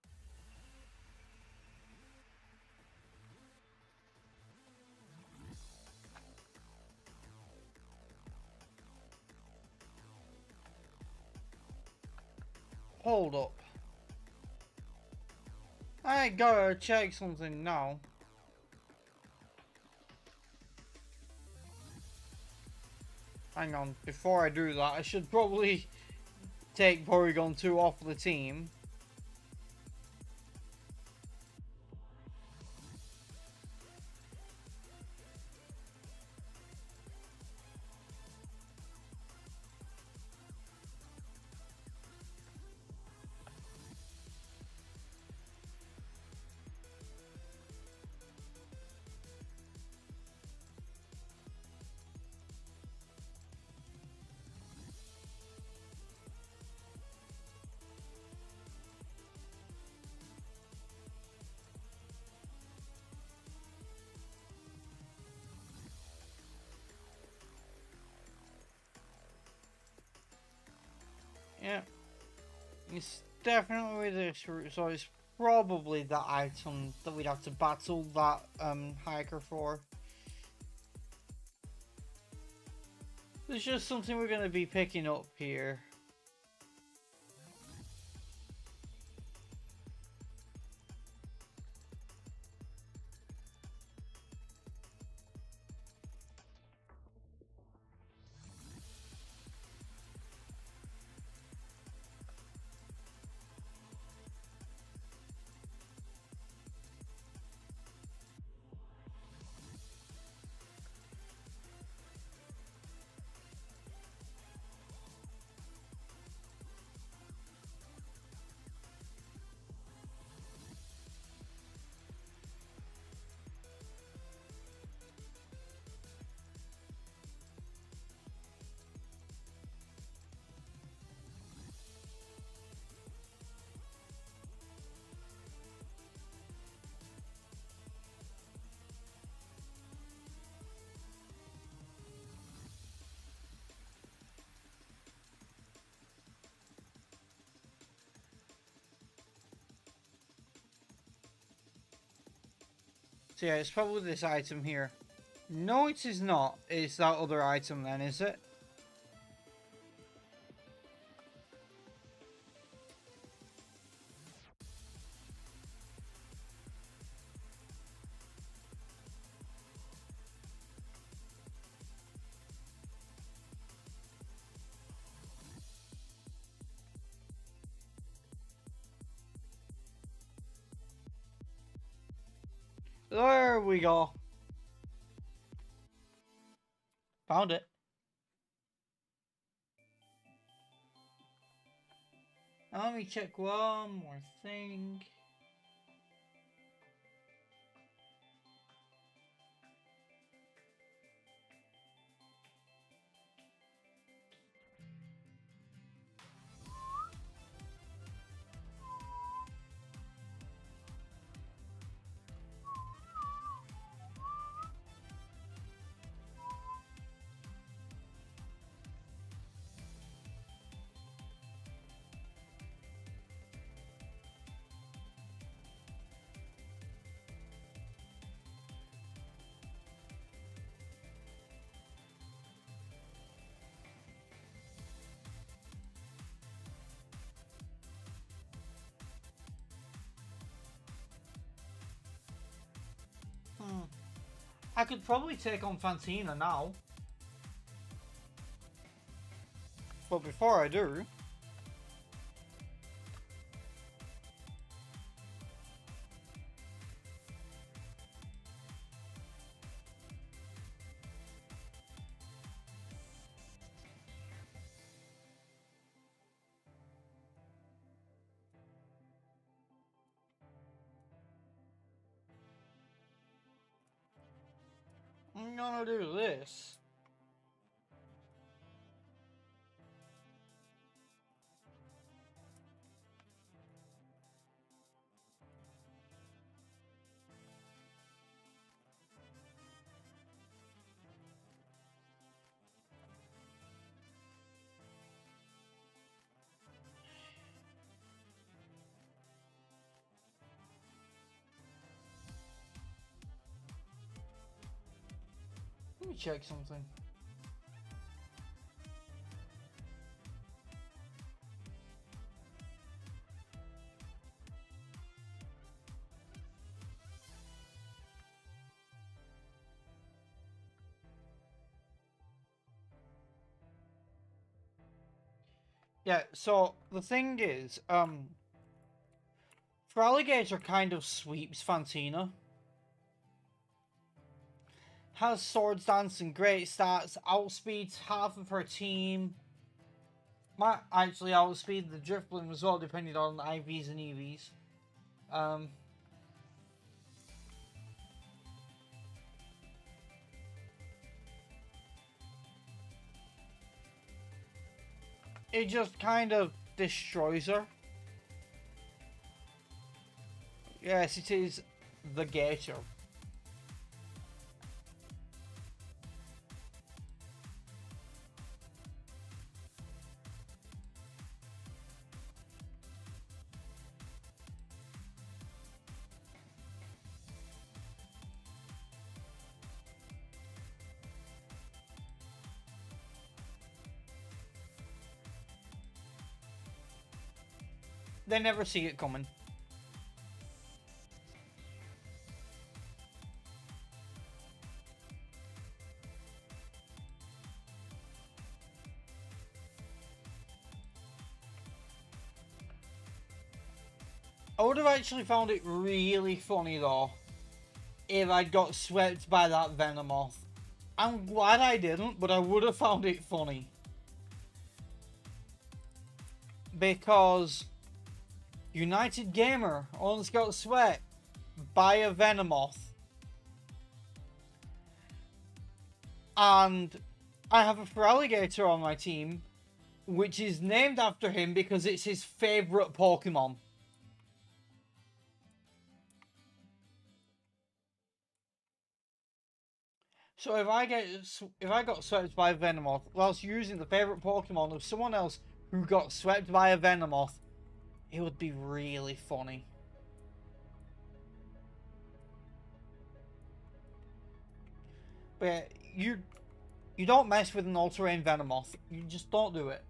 Hold up. I gotta check something now. Hang on, before I do that, I should probably take Porygon 2 off the team. Yeah. It's definitely this route, so it's probably the item that we'd have to battle that hiker for. There's just something we're going to be picking up here. So yeah, it's probably this item here. No, it is not. It's that other item then, is it? There we go. Found it. Now let me check one more thing. I could probably take on Fantina now. But before I do... I'm gonna do this. Let me check something. Yeah, so the thing is, Renegade kind of sweeps Fantina. Has swords dance and great stats, outspeeds half of her team. Might actually outspeed the Driftbloom as well, depending on IVs and EVs. It just kind of destroys her. Yes, it is the Gator. They never see it coming. I would have actually found it really funny though if I got swept by that Venomoth. I'm glad I didn't, but I would have found it funny. Because United Gamer almost got swept by a Venomoth. And I have a Feraligatr on my team, which is named after him because it's his favourite Pokemon. So if I got swept by a Venomoth whilst using the favourite Pokemon of someone else who got swept by a Venomoth, it would be really funny. But you don't mess with an all-terrain Venomoth. You just don't do it.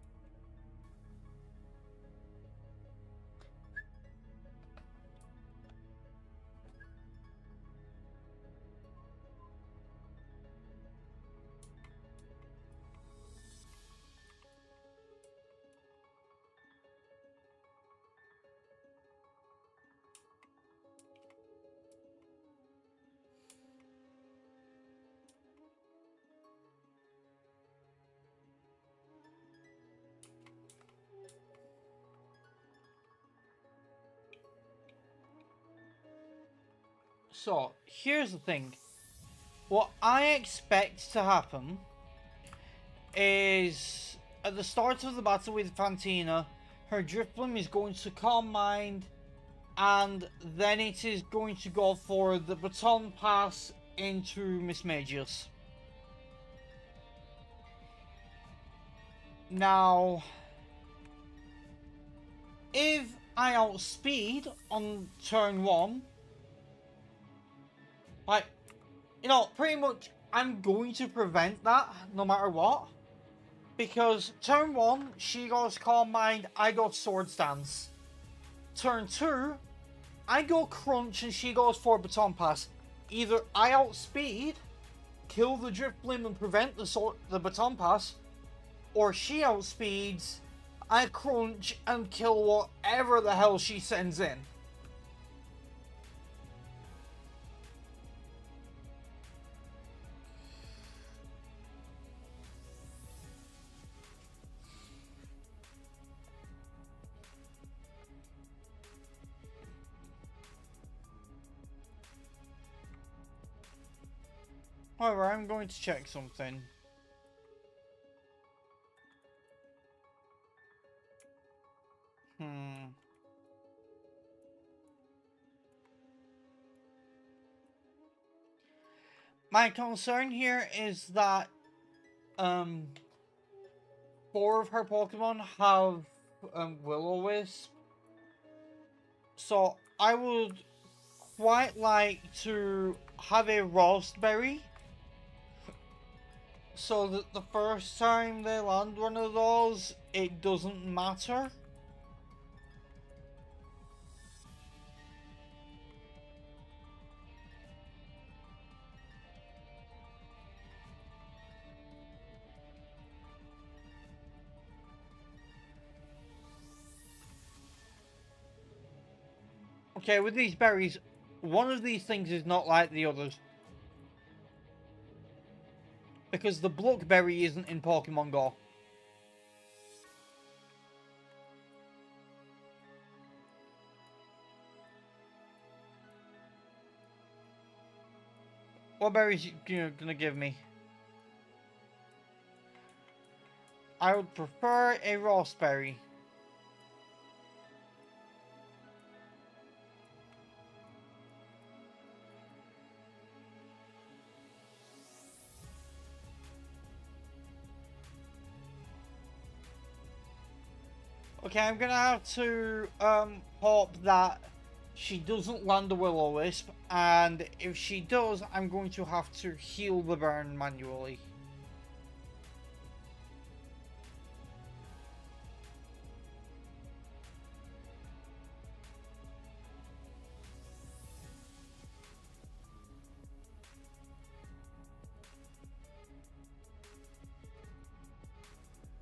So, here's the thing. What I expect to happen is at the start of the battle with Fantina, her Drifblim is going to Calm Mind, and then it is going to go for the Baton Pass into Miss Magius. Now, if I outspeed on turn 1, like, you know, pretty much I'm going to prevent that no matter what. Because turn 1, she goes Calm Mind, I go Sword Stance. Turn 2, I go Crunch and she goes for Baton Pass. Either I outspeed, kill the Drifblim and prevent the Baton Pass, or she outspeeds, I Crunch and kill whatever the hell she sends in. However, I'm going to check something. My concern here is that 4 of her Pokemon have Will-O-Wisp. So I would quite like to have a Roast Berry, so that the first time they land one of those, it doesn't matter. Okay, with these berries, one of these things is not like the others. Because the Bluckberry isn't in Pokemon Go. What berries you gonna give me? I would prefer a Roseberry. Okay, I'm gonna have to hope that she doesn't land the Will-O-Wisp, and if she does, I'm going to have to heal the burn manually.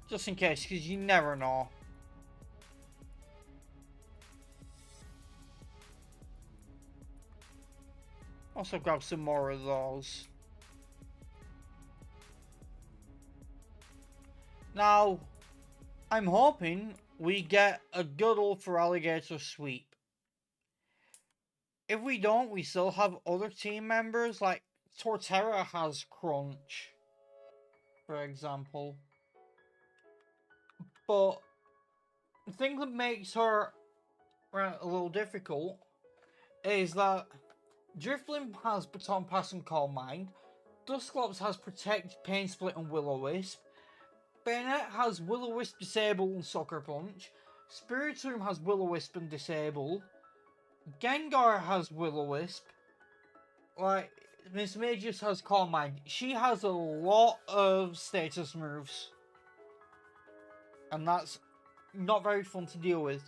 Just in case, because you never know. Also grab some more of those. Now, I'm hoping we get a good old for alligator sweep. If we don't, we still have other team members, like Torterra has Crunch, for example. But the thing that makes her a little difficult is that Drifblim has Baton Pass and Calm Mind, Dusclops has Protect, Pain Split and Will-O-Wisp, Bayonet has Will-O-Wisp Disable and Sucker Punch, Spiritomb has Will-O-Wisp and Disable, Gengar has Will-O-Wisp, like, Miss Magus has Calm Mind. She has a lot of status moves, and that's not very fun to deal with.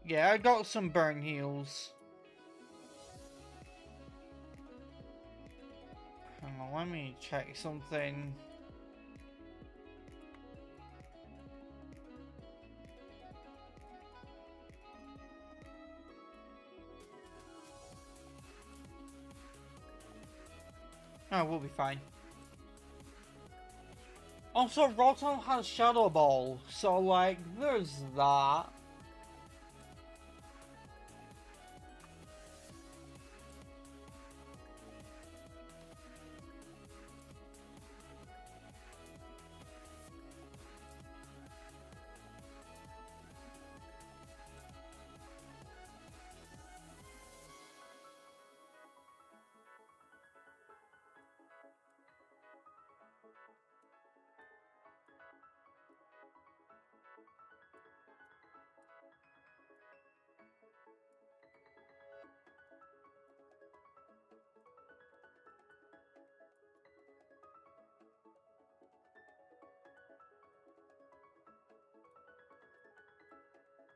Yeah, I got some burn heals. Hang on, let me check something. Oh, we'll be fine. Also, Rotom has Shadow Ball, so like, there's that.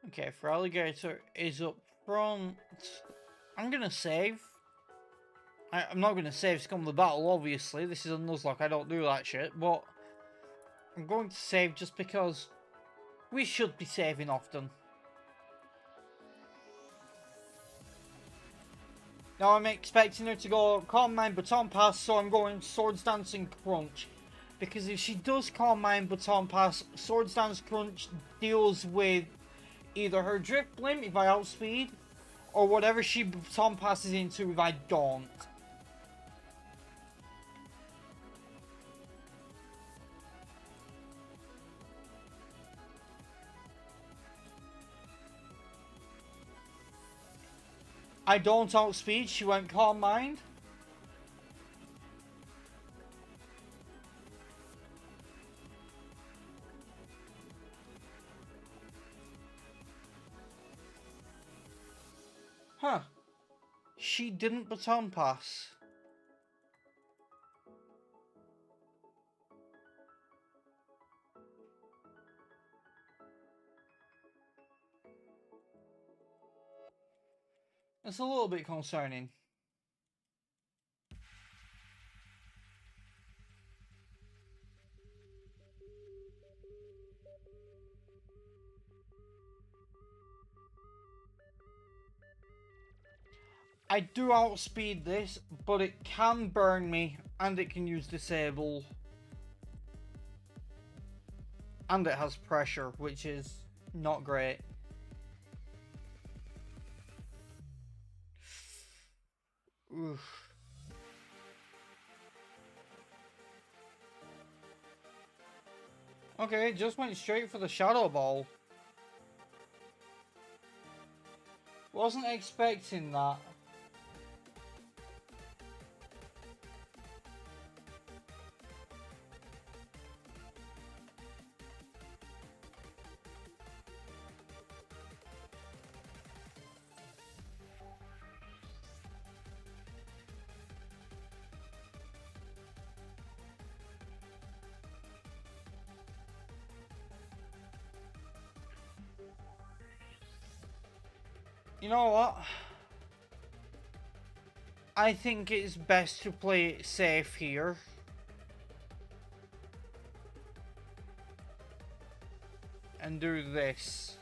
Okay, for Alligator is up front. I'm gonna save. I'm not gonna save Scum of the Battle, obviously. This is a Nuzlocke, I don't do that shit, but I'm going to save just because we should be saving often. Now I'm expecting her to go Calm Mind Baton Pass, so I'm going Swords Dance and Crunch. Because if she does Calm Mind Baton Pass, Swords Dance Crunch deals with either her Drifblim if I outspeed, or whatever she Baton Passes into if I don't. I don't outspeed, she went Calm Mind. Huh. She didn't Baton Pass. It's a little bit concerning. I do outspeed this, but it can burn me, and it can use Disable. And it has pressure, which is not great. Oof. Okay, just went straight for the Shadow Ball. Wasn't expecting that. You know what? I think it's best to play it safe here. And do this.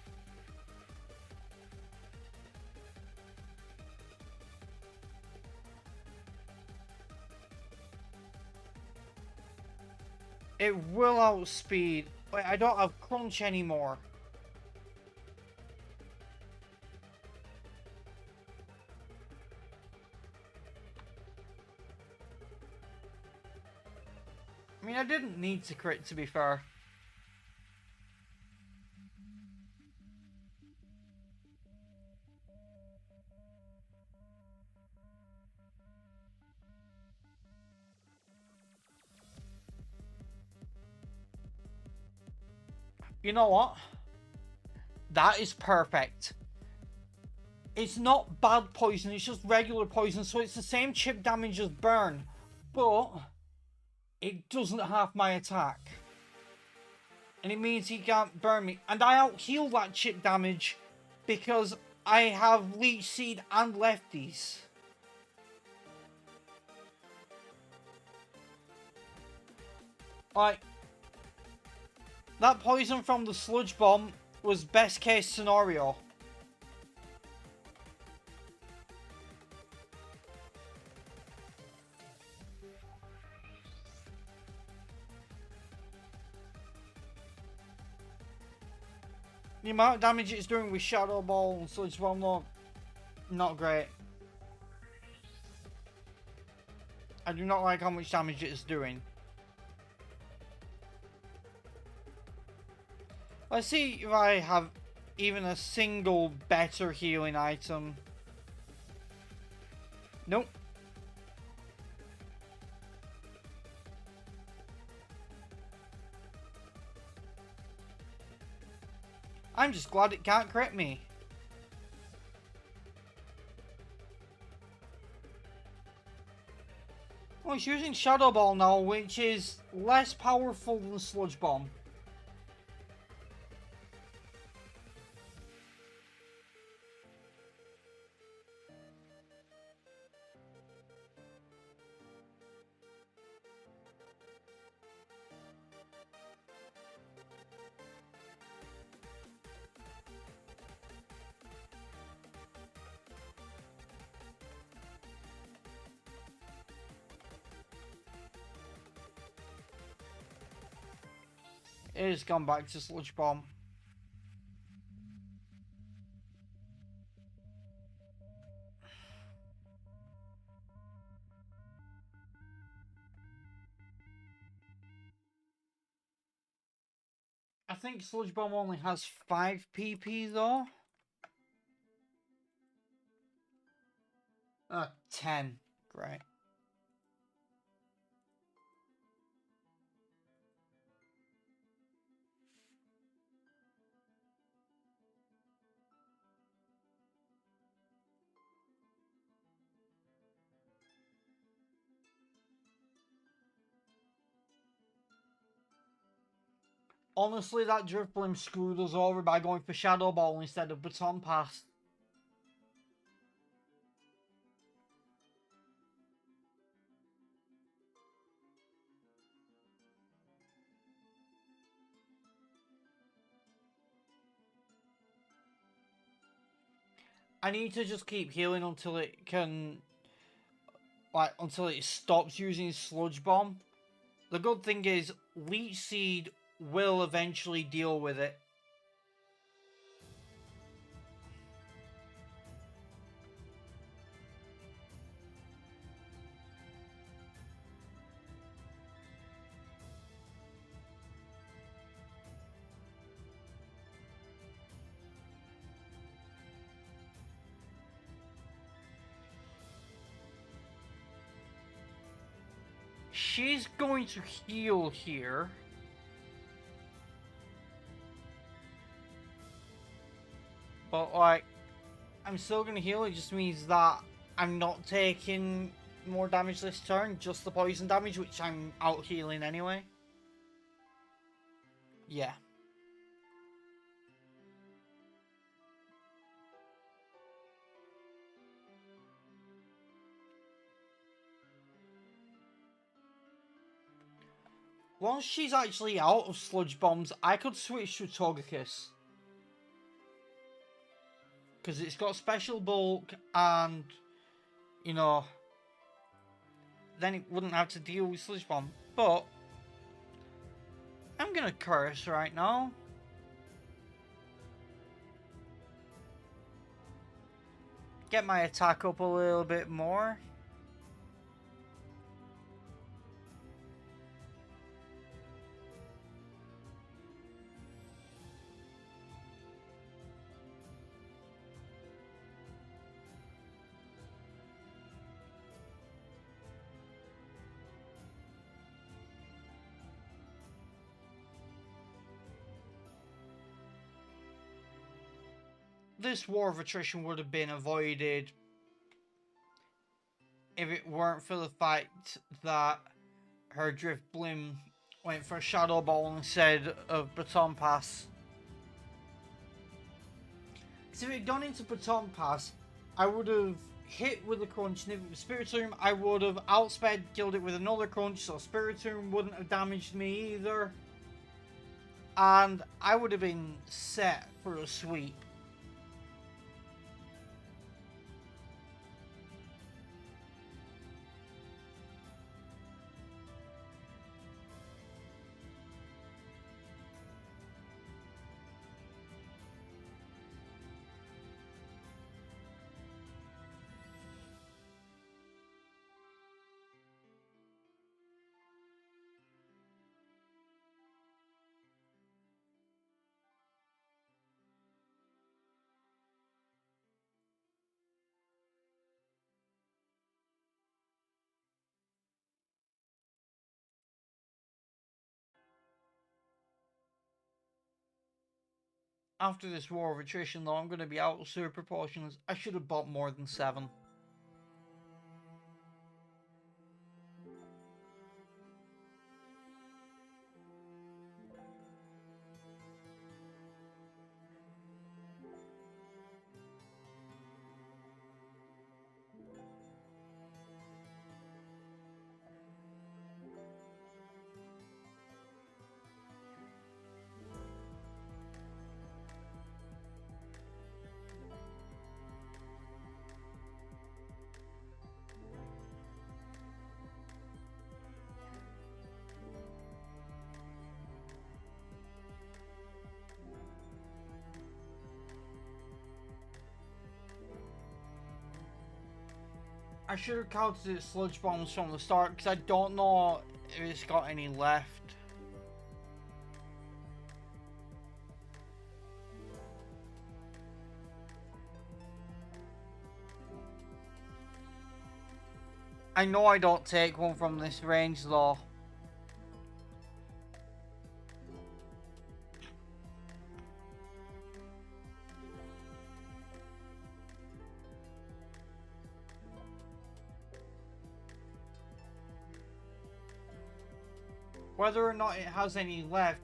It will outspeed. Wait, I don't have crunch anymore. I mean, I didn't need to crit, to be fair. You know what? That is perfect. It's not bad poison, it's just regular poison, so it's the same chip damage as burn, but it doesn't have my attack. And it means he can't burn me. And I out-heal that chip damage because I have Leech Seed and Lefties. Like, that poison from the Sludge Bomb was best case scenario. The amount of damage it's doing with Shadow Ball and Sludge Bomb, though, not great. I do not like how much damage it's doing. Let's see if I have even a single better healing item. Nope. I'm just glad it can't crit me. Well, it's using Shadow Ball now, which is less powerful than Sludge Bomb. It has gone back to Sludge Bomb. I think Sludge Bomb only has 5 PP though. 10. Great. Honestly, that Drifblim screwed us over by going for Shadow Ball instead of Baton Pass. I need to just keep healing until it can... like, until it stops using Sludge Bomb. The good thing is, Leech Seed will eventually deal with it. She's going to heal here. But, like, I'm still going to heal. It just means that I'm not taking more damage this turn. Just the poison damage, which I'm out healing anyway. Yeah. Once she's actually out of sludge bombs, I could switch to Togekiss. Because it's got special bulk and, you know, then it wouldn't have to deal with sludge bomb. But I'm gonna curse right now. Get my attack up a little bit more. This war of attrition would have been avoided if it weren't for the fact that her Drift Bloom went for a Shadow Ball instead of Baton Pass. Because if it had gone into Baton Pass, I would have hit with a crunch, and if it was Spiritomb, I would have outsped, killed it with another crunch, so Spiritomb wouldn't have damaged me either. And I would have been set for a sweep. After this war of attrition, though, I'm going to be out of super potions. I should have bought more than 7. I should have counted its sludge bombs from the start, because I don't know if it's got any left. I know I don't take one from this range though. Whether or not it has any left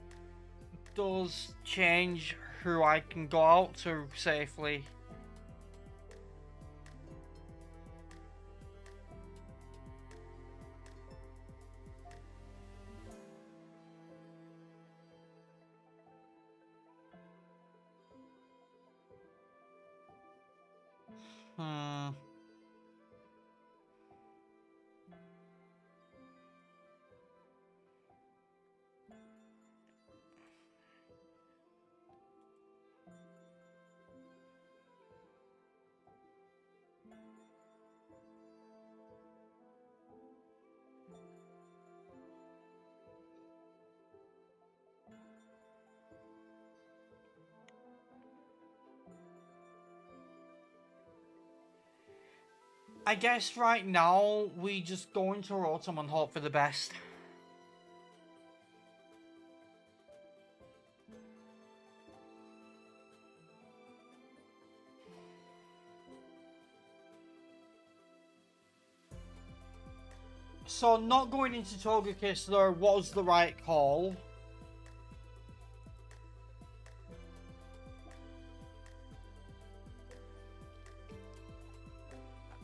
does change who I can go out to safely. I guess right now we just go into Rotom and hope for the best. So not going into Togekiss there was the right call.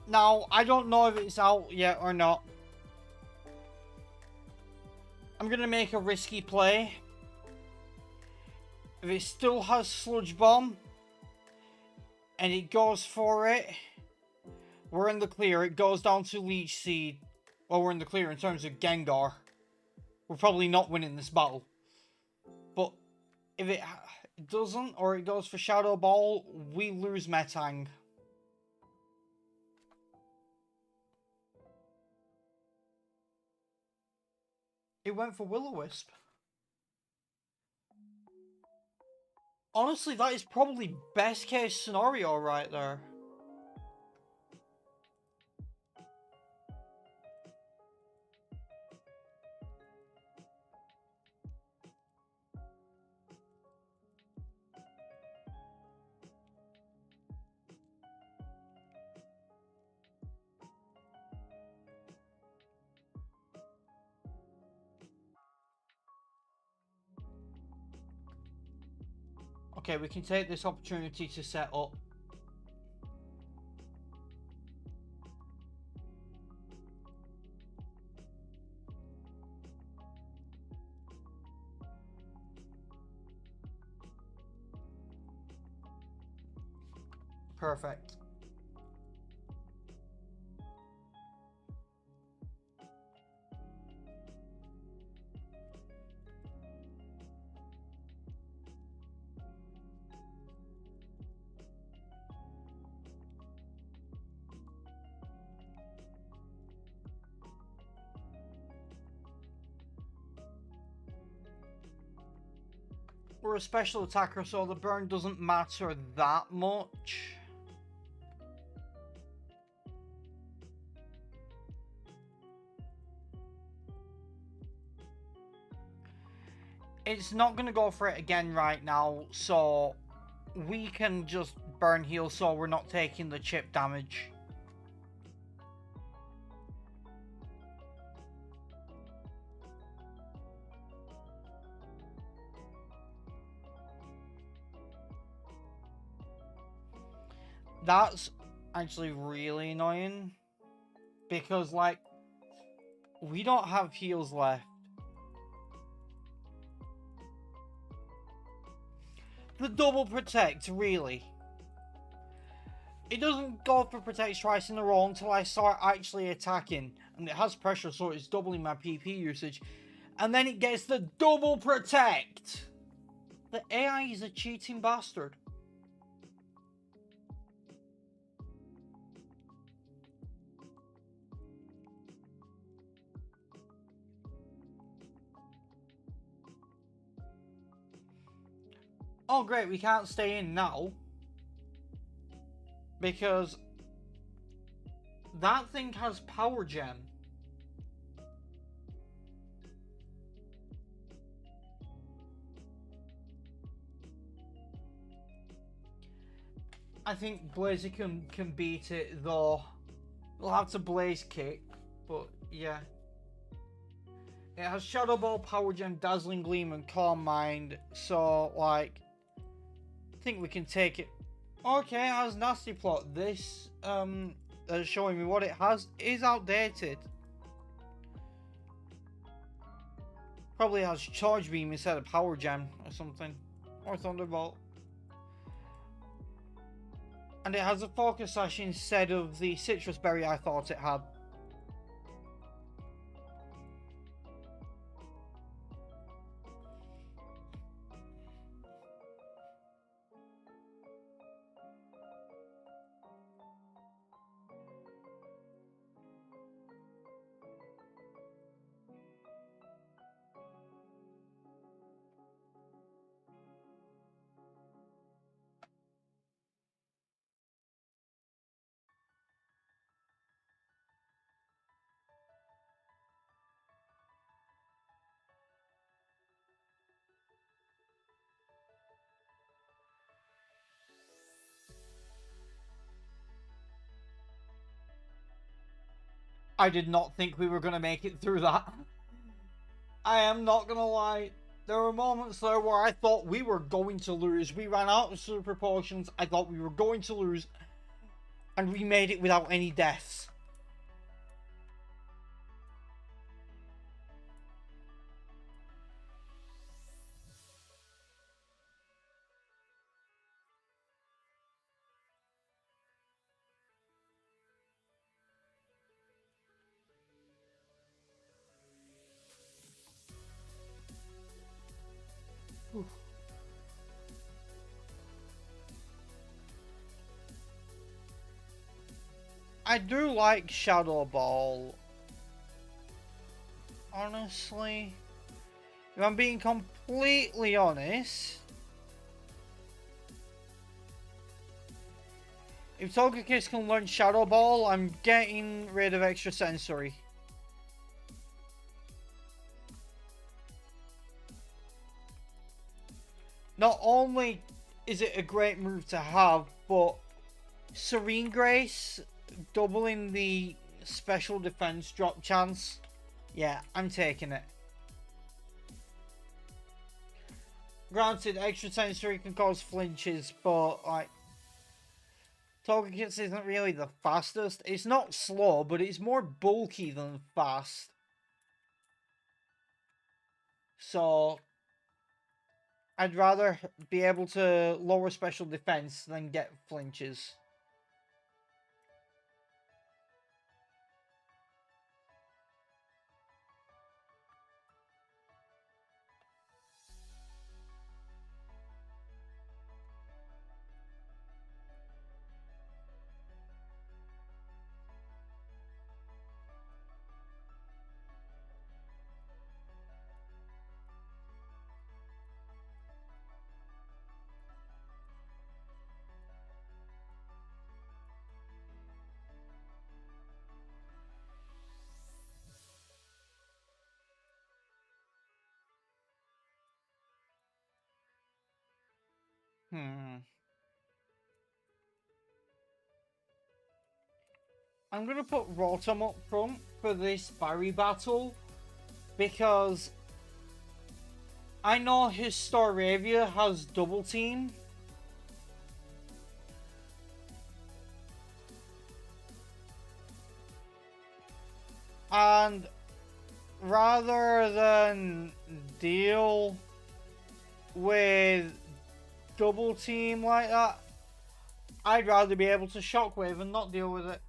Now, I don't know if it's out yet or not. I'm gonna make a risky play. If it still has Sludge Bomb and it goes for it, we're in the clear. It goes down to Leech Seed. Well, we're in the clear in terms of Gengar. We're probably not winning this battle. But if it doesn't, or it goes for Shadow Ball, we lose Metang. It went for Will-O-Wisp. Honestly, that is probably best case scenario right there. Okay, we can take this opportunity to set up. Perfect. We're a special attacker, so the burn doesn't matter that much. It's not going to go for it again right now, so we can just burn heal so we're not taking the chip damage. That's actually really annoying, because like, we don't have heals left. The double protect, really. It doesn't go for protect twice in a row until I start actually attacking. And it has pressure, so it's doubling my PP usage. And then it gets the double protect! The AI is a cheating bastard. Oh great, we can't stay in now. Because that thing has Power Gem. I think Blaziken can beat it though. We'll have to Blaze Kick, but yeah. It has Shadow Ball, Power Gem, Dazzling Gleam, and Calm Mind, so like, I think we can take it. Okay, it has Nasty Plot. This, showing me what it has is outdated. Probably has Charge Beam instead of Power Gem or something. Or Thunderbolt. And it has a Focus Sash instead of the Citrus Berry I thought it had. I did not think we were going to make it through that. I am not going to lie. There were moments there where I thought we were going to lose. We ran out of super potions. I thought we were going to lose. And we made it without any deaths. I do like Shadow Ball. Honestly, if I'm being completely honest, if Togekiss can learn Shadow Ball, I'm getting rid of Extra Sensory. Not only is it a great move to have, but Serene Grace doubling the special defense drop chance. Yeah, I'm taking it. Granted, Extra Sensory can cause flinches, but like Togekiss isn't really the fastest. It's not slow, but it's more bulky than fast. So I'd rather be able to lower special defense than get flinches. I'm gonna put Rotom up front for this Barry battle because I know his Staravia has double team. And rather than deal with double team like that, I'd rather be able to Shockwave and not deal with it.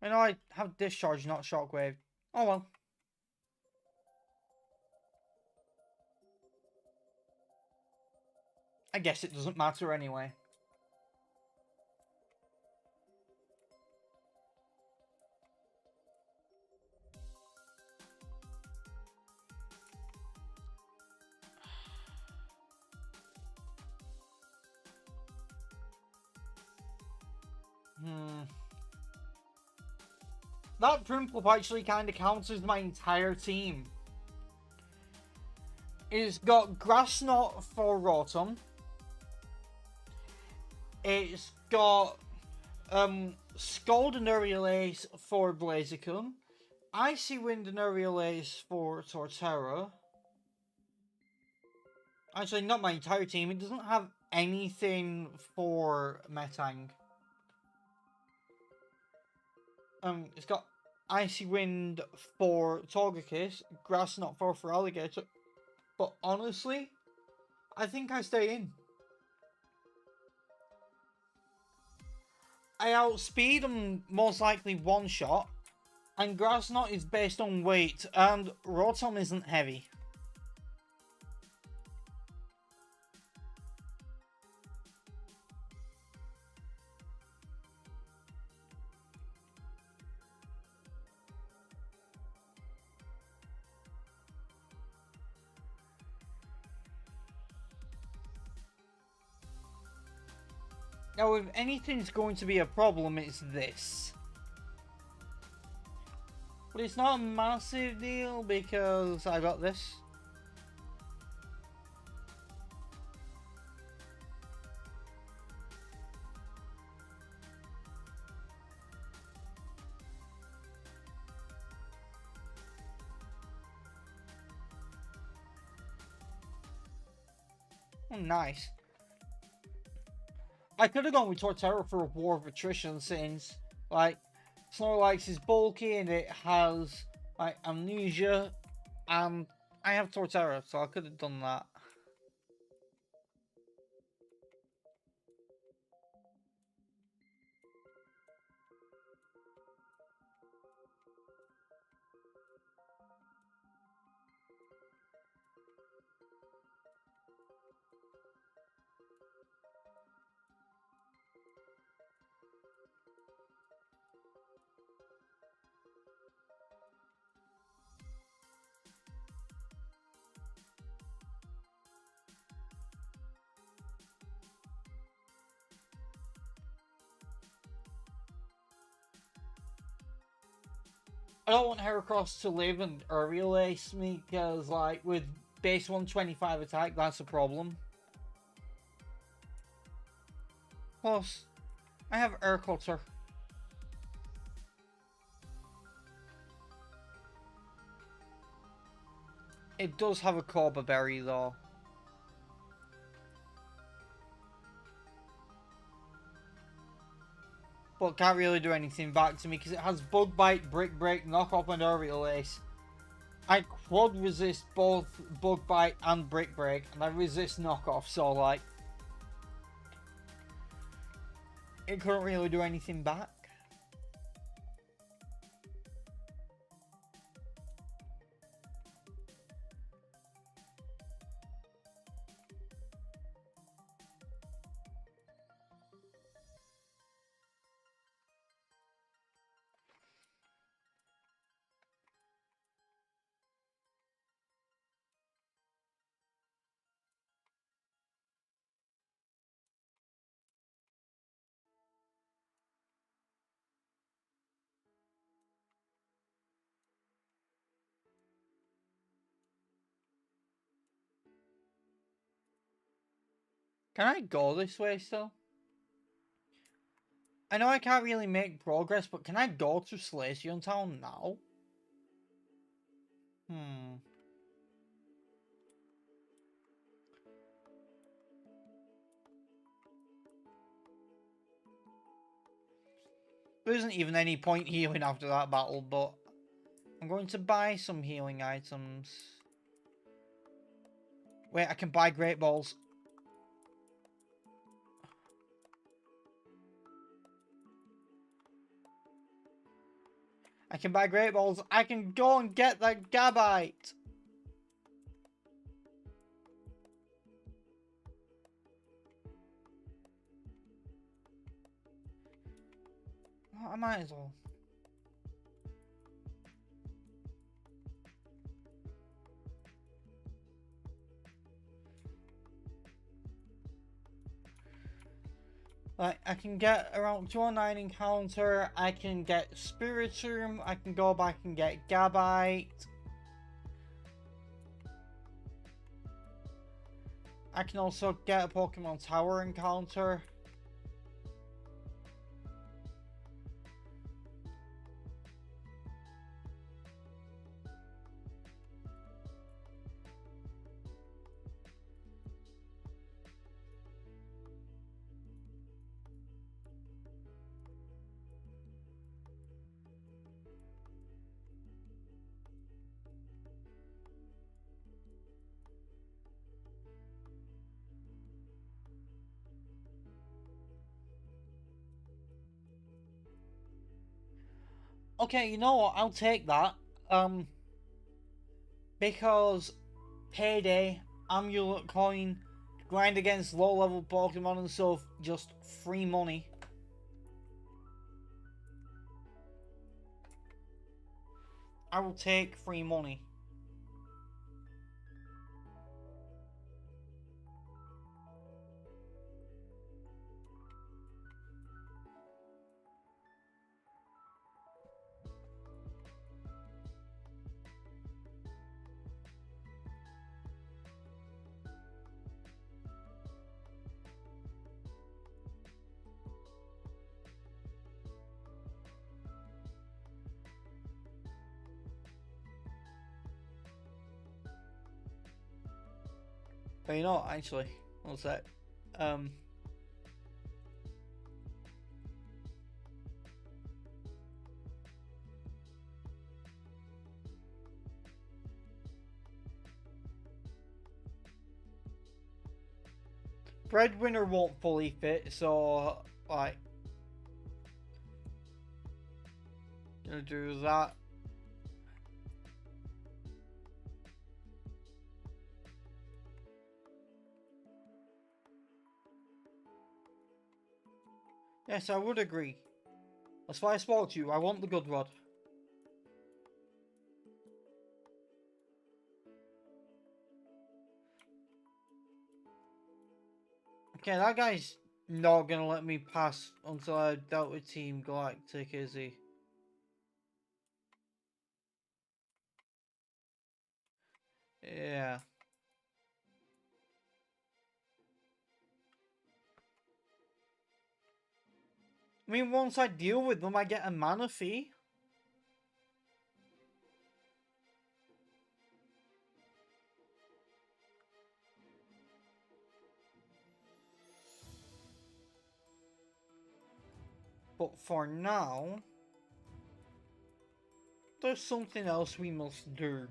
I know I have Discharge, not Shockwave. Oh well. I guess it doesn't matter anyway. That Prinplup actually kind of counts as my entire team. It's got Grass Knot for Rotom. It's got Scald and Aerial Ace for Blaziken. Icy Wind and Aerial Ace for Torterra. Actually, not my entire team. It doesn't have anything for Metang. It's got Icy Wind for Togekiss, Grass Knot for Alligator. But honestly, I think I stay in. I outspeed and most likely one shot, and Grass Knot is based on weight, and Rotom isn't heavy. Now, if anything's going to be a problem, it's this. But it's not a massive deal because I got this. Oh, nice. I could have gone with Torterra for a War of Attrition since, like, Snorlax is bulky and it has, like, Amnesia, and I have Torterra, so I could have done that. I don't want Heracross to live and aerial ace me, because, like, with base 125 attack, that's a problem. Plus, I have Air Cutter. It does have a Corba Berry, though. But can't really do anything back to me, because it has Bug Bite, Brick Break, Knock Off, and Aerial Ace. I quad resist both Bug Bite and Brick Break, and I resist Knock Off, so, like, it couldn't really do anything back. Can I go this way still? I know I can't really make progress, but can I go to Slacian Town now? There isn't even any point healing after that battle, but I'm going to buy some healing items. Wait, I can buy Great Balls. I can buy Great Balls. I can go and get that Gabite. Well, I might as well. Like, I can get around 209 encounter, I can get Spiritomb, I can go back and get Gabite. I can also get a Pokemon Tower encounter. Okay, you know what? I'll take that. Because payday, amulet coin, grind against low level Pokemon and stuff, just free money. I will take free money. But you know what, actually, what's that? Breadwinner won't fully fit, so, like, gonna do that. Yes, I would agree. That's why I spoke to you. I want the good rod. Okay, that guy's not gonna let me pass until I dealt with Team Galactic, is he? Yeah. I mean, once I deal with them, I get a mana fee. But for now, there's something else we must do.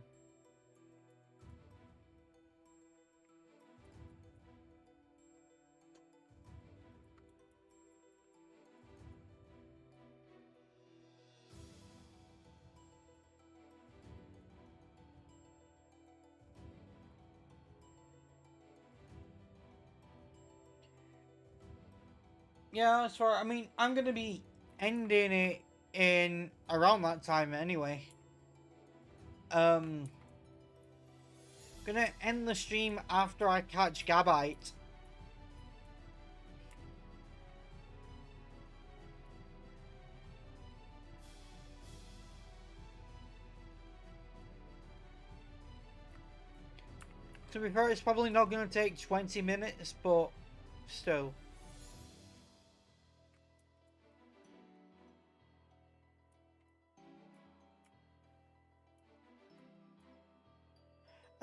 Yeah, that's far. I mean, I'm gonna be ending it in around that time anyway. Um, gonna end the stream after I catch Gabite. To be fair, it's probably not gonna take 20 minutes, but still.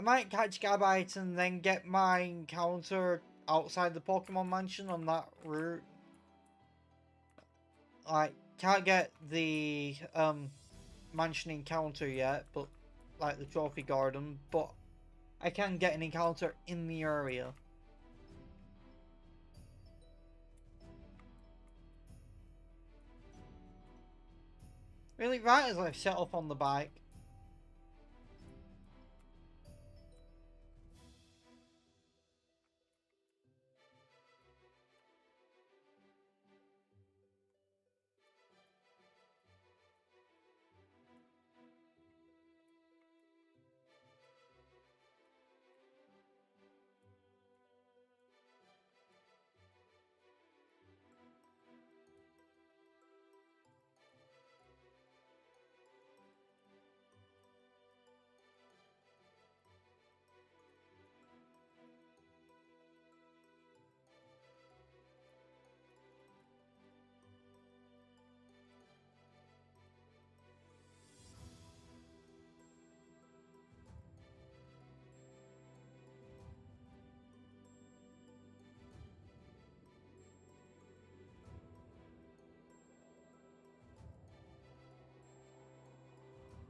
I might catch Gabite and then get my encounter outside the Pokemon Mansion on that route. Like, can't get the mansion encounter yet, but like the trophy garden, but I can get an encounter in the area. Really, right as I've set up on the bike.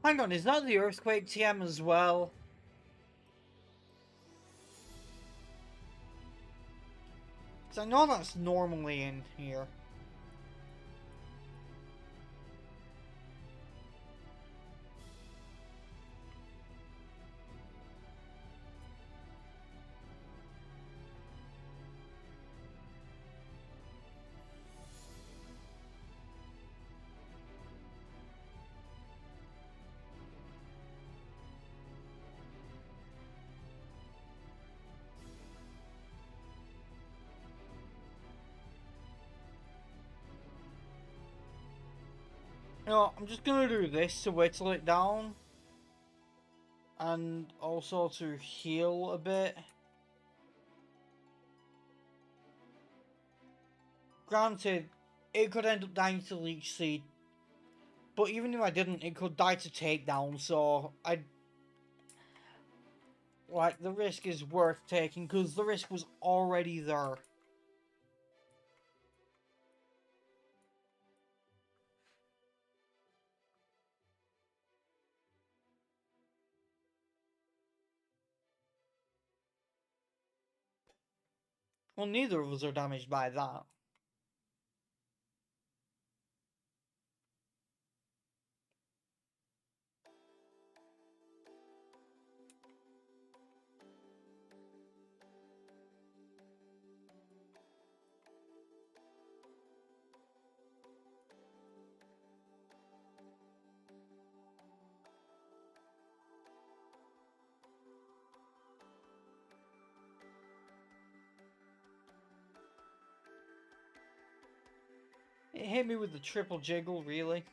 Hang on, is that the Earthquake TM as well? Because I know that's normally in here. You know, I'm just gonna do this to whittle it down. And also to heal a bit. Granted, it could end up dying to Leech Seed. But even if I didn't, it could die to Takedown, so I... Like, the risk is worth taking, because the risk was already there. Well, neither of us are damaged by that. hit me with the triple jiggle, really.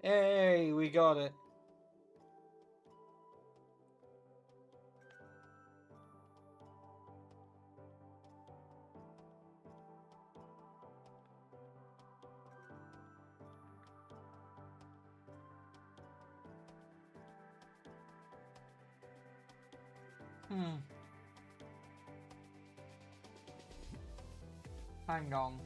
Hey, we got it. Hang on.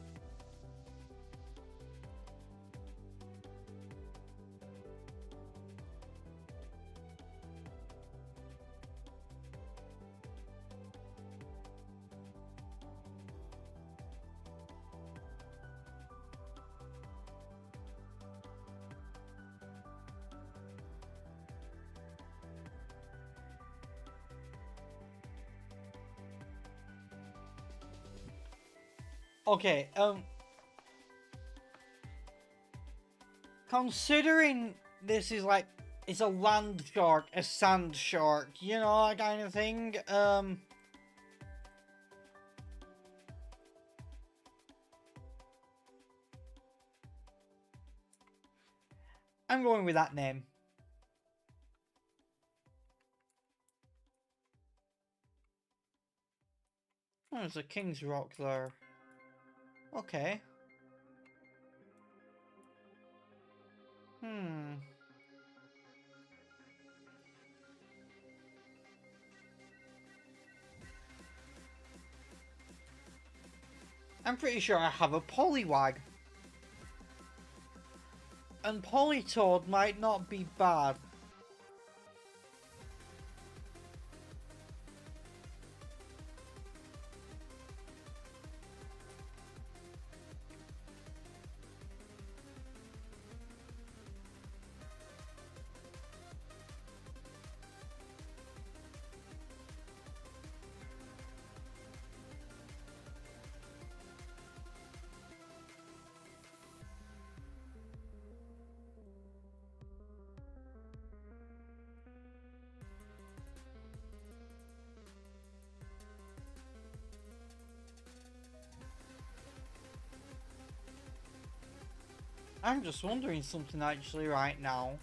Okay, considering this is like, it's a land shark, a sand shark, you know, that kind of thing, I'm going with that name. Oh, there's a King's Rock there. Okay. I'm pretty sure I have a Poliwag. And Politoed might not be bad. I'm just wondering something actually right now.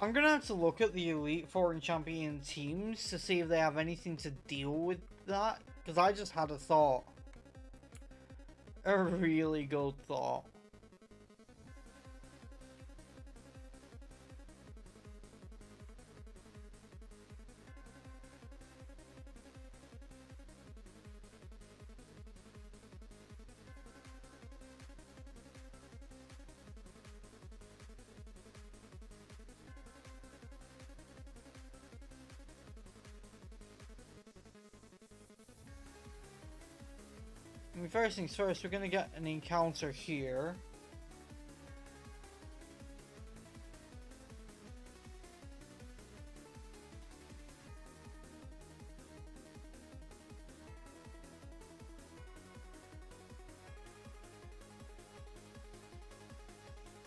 I'm gonna have to look at the Elite Four and Champion teams to see if they have anything to deal with that, because I just had a thought. A really good thought. First things first, we're gonna get an encounter here.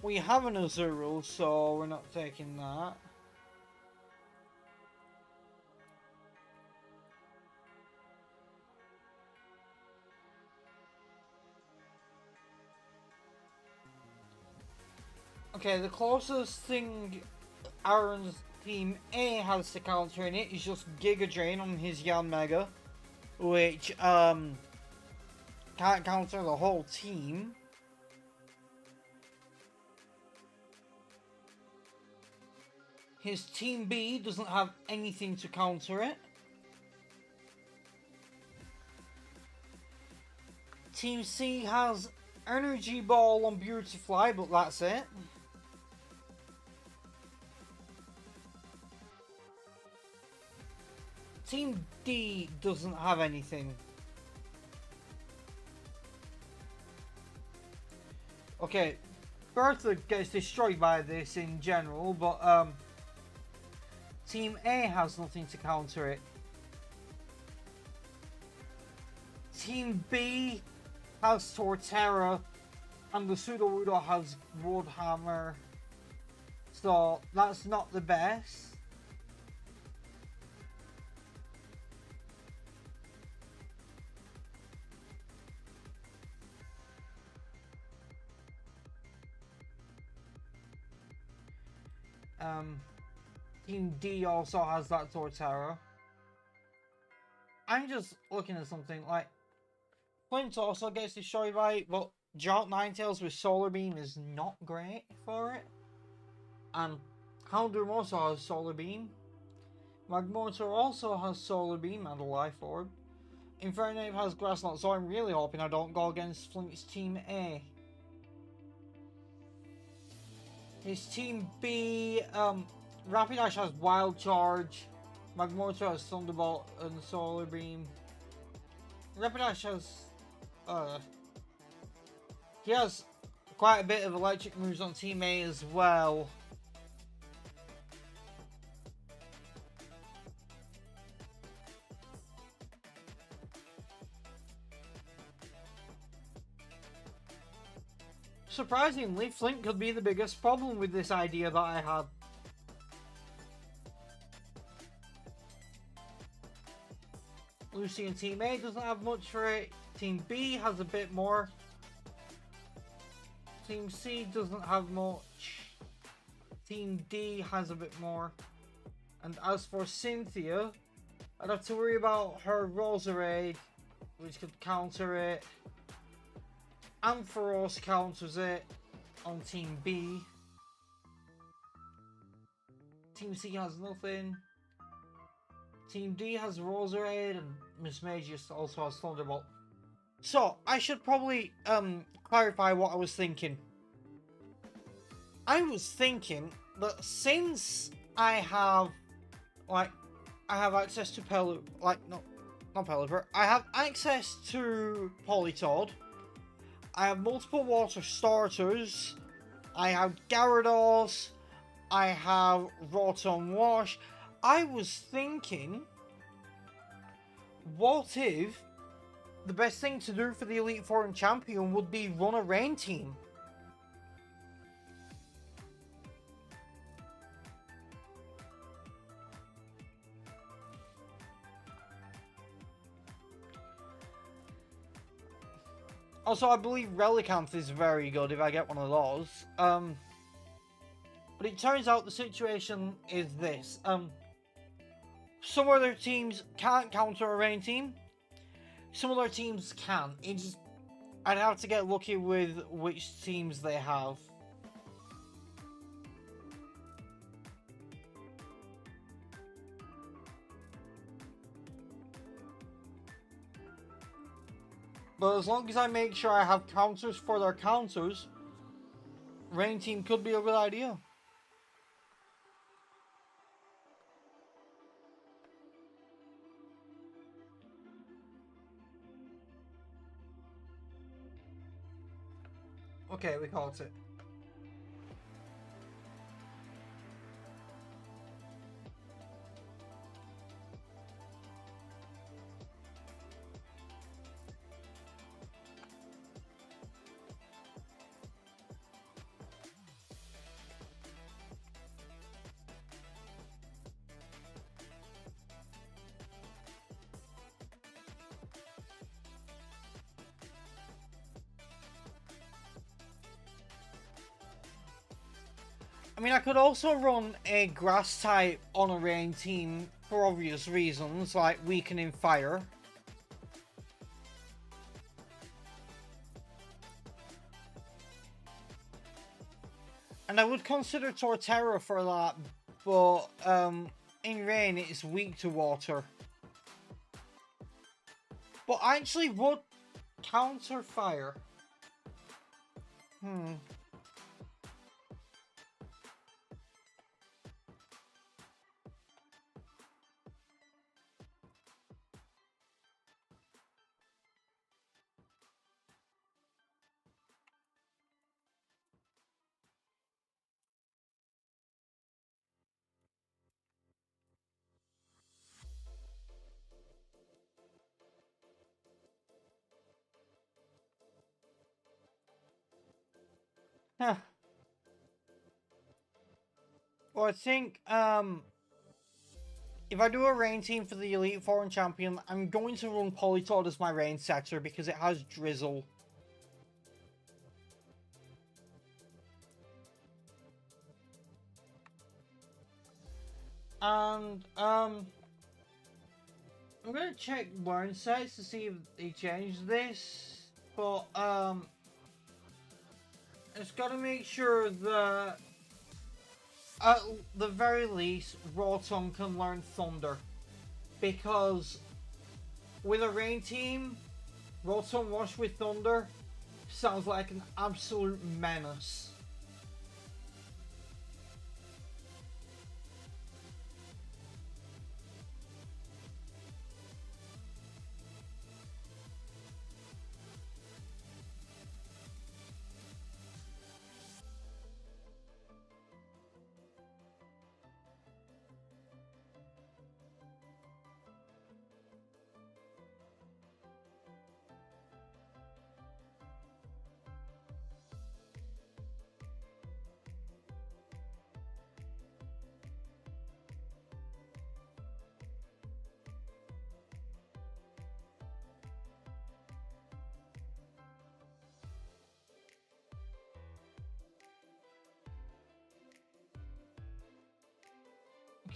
We have an Azurill, so we're not taking that. Okay, the closest thing Aaron's Team A has to counter in it is just Giga Drain on his Yanmega, which can't counter the whole team. His Team B doesn't have anything to counter it. Team C has Energy Ball on Beautifly, but that's it. Team D doesn't have anything. Okay, Bertha gets destroyed by this in general, but Team A has nothing to counter it. Team B has Torterra, and the Sudowoodo has Woodhammer, so that's not the best. Team D also has that Torterra. I'm just looking at something like Flint also gets destroyed by it, but Drought Ninetales with Solar Beam is not great for it. And Houndoom also has Solar Beam. Magmortar also has Solar Beam and a Life Orb. Infernape has Grass Knot, so I'm really hoping I don't go against Flint's Team A. His Team B, Rapidash has Wild Charge, Magmortar has Thunderbolt and Solar Beam. Rapidash has, he has quite a bit of electric moves on Team A as well. Surprisingly, Flint could be the biggest problem with this idea that I had. Lucy and Team A doesn't have much for it. Team B has a bit more. Team C doesn't have much. Team D has a bit more. And as for Cynthia, I'd have to worry about her Roserade, which could counter it. Ampharos counters it on Team B. Team C has nothing. Team D has Roserade and Miss Magius also has Thunderbolt. So, I should probably clarify what I was thinking. I was thinking that since I have access to not Pelipper, I have access to Politoed, I have multiple water starters, I have Gyarados, I have Rotom Wash. I was thinking, what if the best thing to do for the Elite Four and Champion would be run a rain team? Also, I believe Relicanth is very good if I get one of those. But it turns out the situation is this. Some other teams can't counter a rain team. Some other teams can. I'd have to get lucky with which teams they have. But as long as I make sure I have counters for their counters, rain team could be a good idea. Okay, we caught it. I mean, I could also run a grass type on a rain team for obvious reasons, like weakening fire. And I would consider Torterra for that, but in rain it's weak to water. But I actually would counter fire. Huh. Well, I think if I do a rain team for the Elite Foreign Champion, I'm going to run Politoed as my rain setter because it has Drizzle. And I'm gonna check learn sets to see if they changed this, but it's gotta make sure that at the very least Rotom can learn Thunder, because with a rain team, Rotom Wash with Thunder sounds like an absolute menace.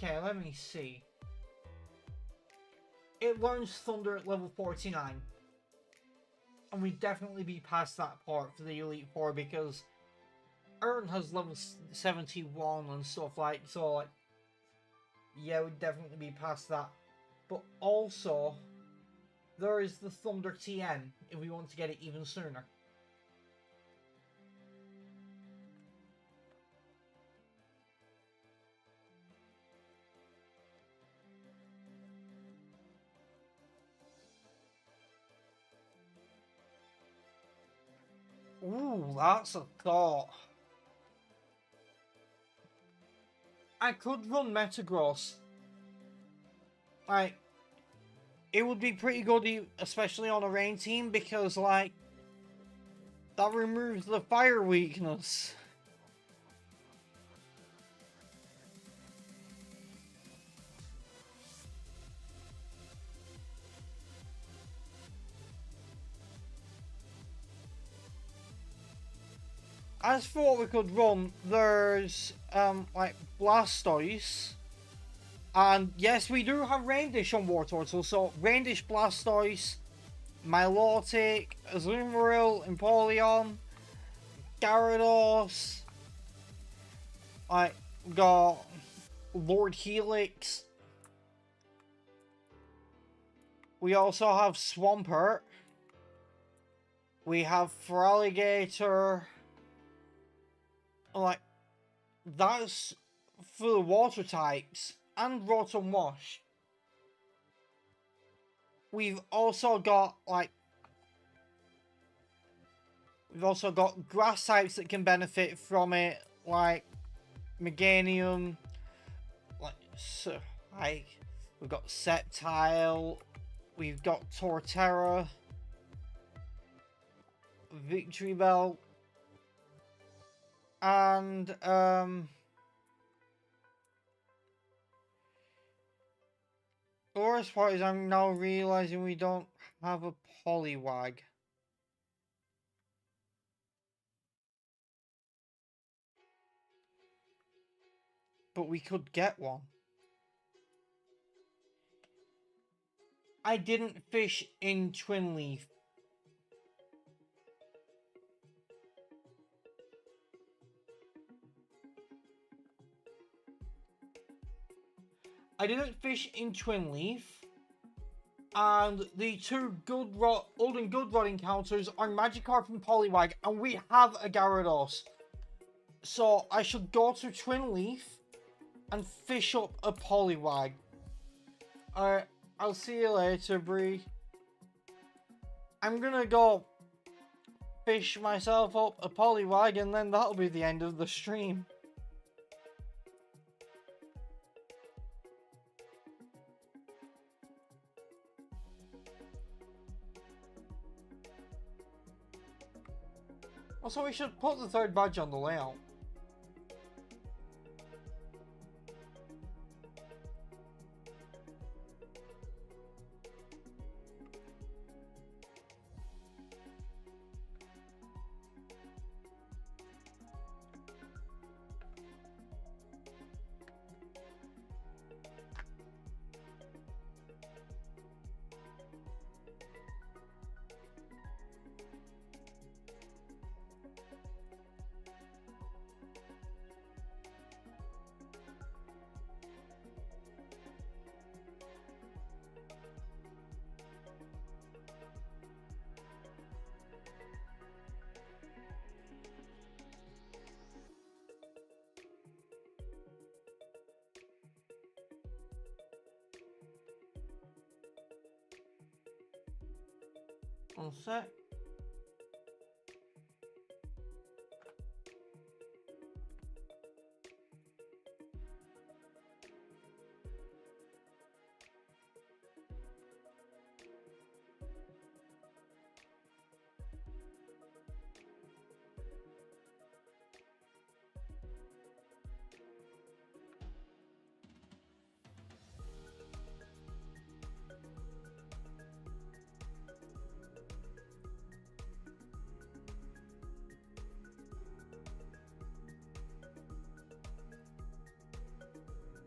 Okay, let me see. It learns Thunder at level 49. And we'd definitely be past that part for the Elite Four because Ern has level 71 and stuff like, so like, yeah, we'd definitely be past that. But also, there is the Thunder TN if we want to get it even sooner. Ooh, that's a thought. I could run Metagross. Like, it would be pretty good, especially on a rain team, because, like, that removes the fire weakness. As for what we could run, there's, like, Blastoise. And yes, we do have Rain Dish on War Turtle, so Rain Dish, Blastoise, Milotic, Azumarill, Empoleon, Gyarados. We got Lord Helix. We also have Swampert. We have Feraligatr. Like, that's for the water types. And Rotom Wash. We've also got, like, We've also got grass types that can benefit from it, like Meganium, like we've got Sceptile, we've got Torterra, Victory Bell, and the worst part is I'm now realizing we don't have a Poliwag. But we could get one. I didn't fish in Twin Leaf. I didn't fish in Twin Leaf. And the two Old and Good Rod encounters are Magikarp and Poliwag, and we have a Gyarados. So I should go to Twin Leaf and fish up a Poliwag. Alright, I'll see you later, Bree. I'm gonna go fish myself up a Poliwag, and then that'll be the end of the stream. Also, we should put the third badge on the layout. One sec.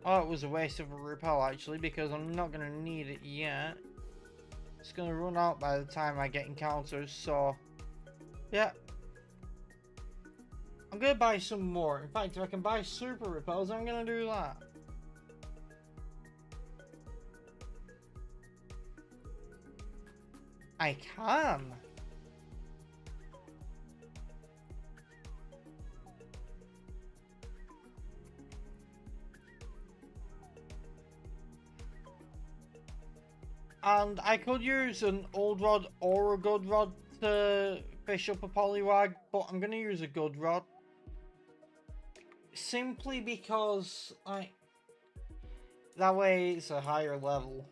Oh, it was a waste of a repel actually, because I'm not going to need it yet. It's going to run out by the time I get encounters, so yeah. I'm going to buy some more. In fact, if I can buy super repels, I'm going to do that. I can. And I could use an old rod or a good rod to fish up a Poliwag, but I'm going to use a good rod. Simply because, that way it's a higher level.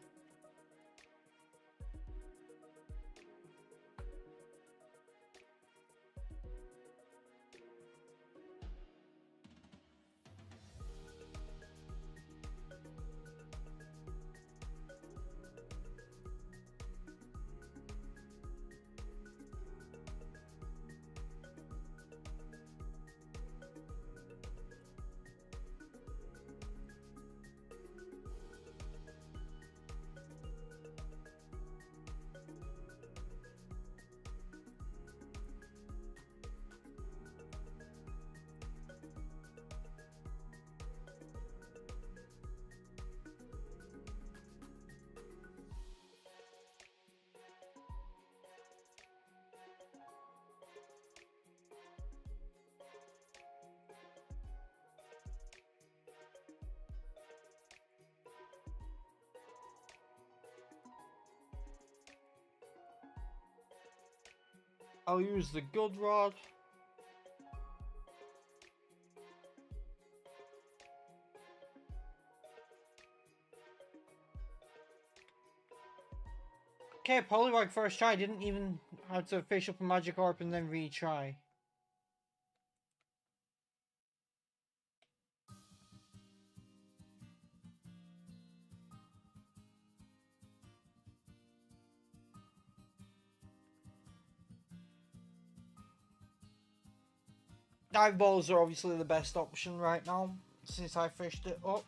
I'll use the good rod. Okay, Polywag first try. Didn't even have to fish up a magic orb and then retry. Dive balls are obviously the best option right now since I fished it up.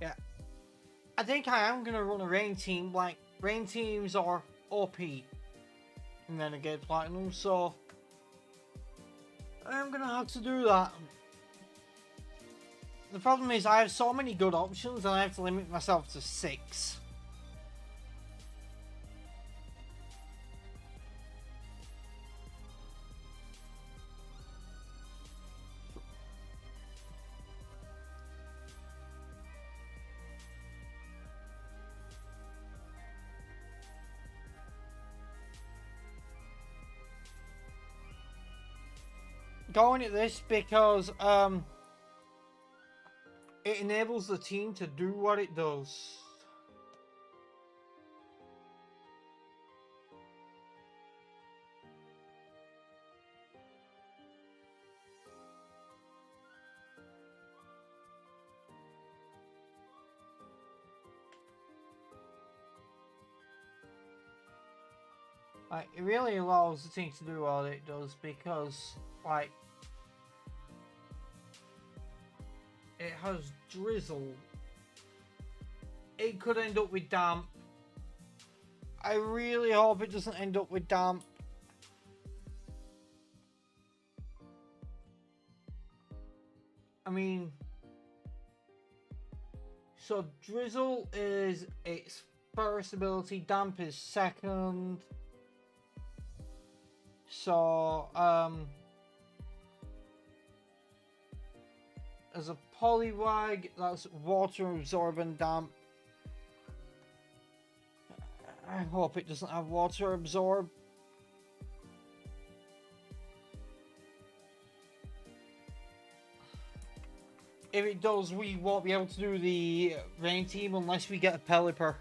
Yeah. I think I am going to run a rain team. Like, rain teams are OP in Renegade Platinum, so I am going to have to do that. The problem is I have so many good options and I have to limit myself to 6. Going at this because it enables the team to do what it does. Like, it really allows the team to do what it does because, like, it has drizzle. It could end up with damp. I really hope it doesn't end up with damp. I mean, so drizzle is its first ability, damp is second. So, as a Poliwag, that's water absorbent damp. I hope it doesn't have water absorb. If it does, we won't be able to do the rain team unless we get a Pelipper.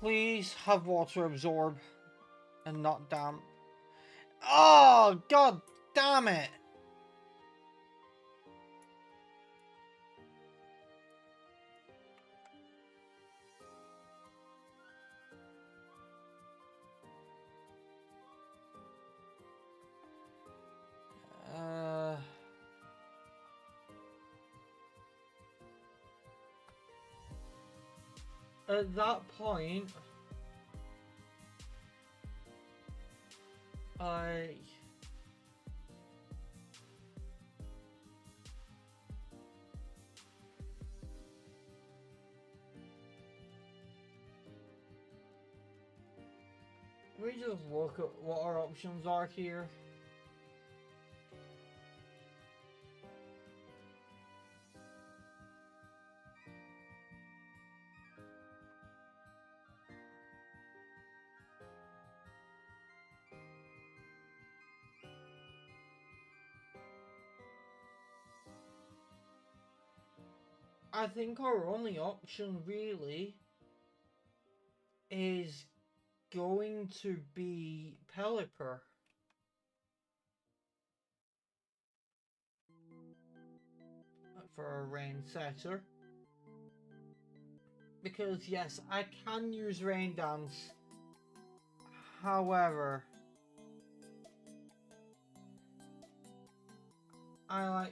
Please have water absorb and not damp. Oh, god damn it! At that point, Let me just look at what our options are here. I think our only option really is going to be Pelipper. For a rain setter. Because yes, I can use Rain Dance. However, I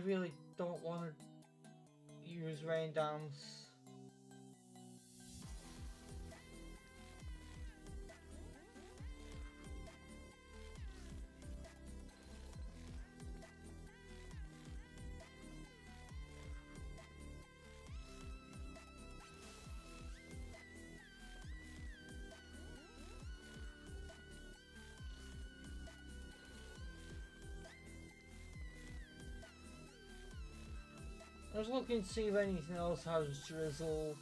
really don't want to use Rain Dance. I was looking to see if anything else has Drizzle.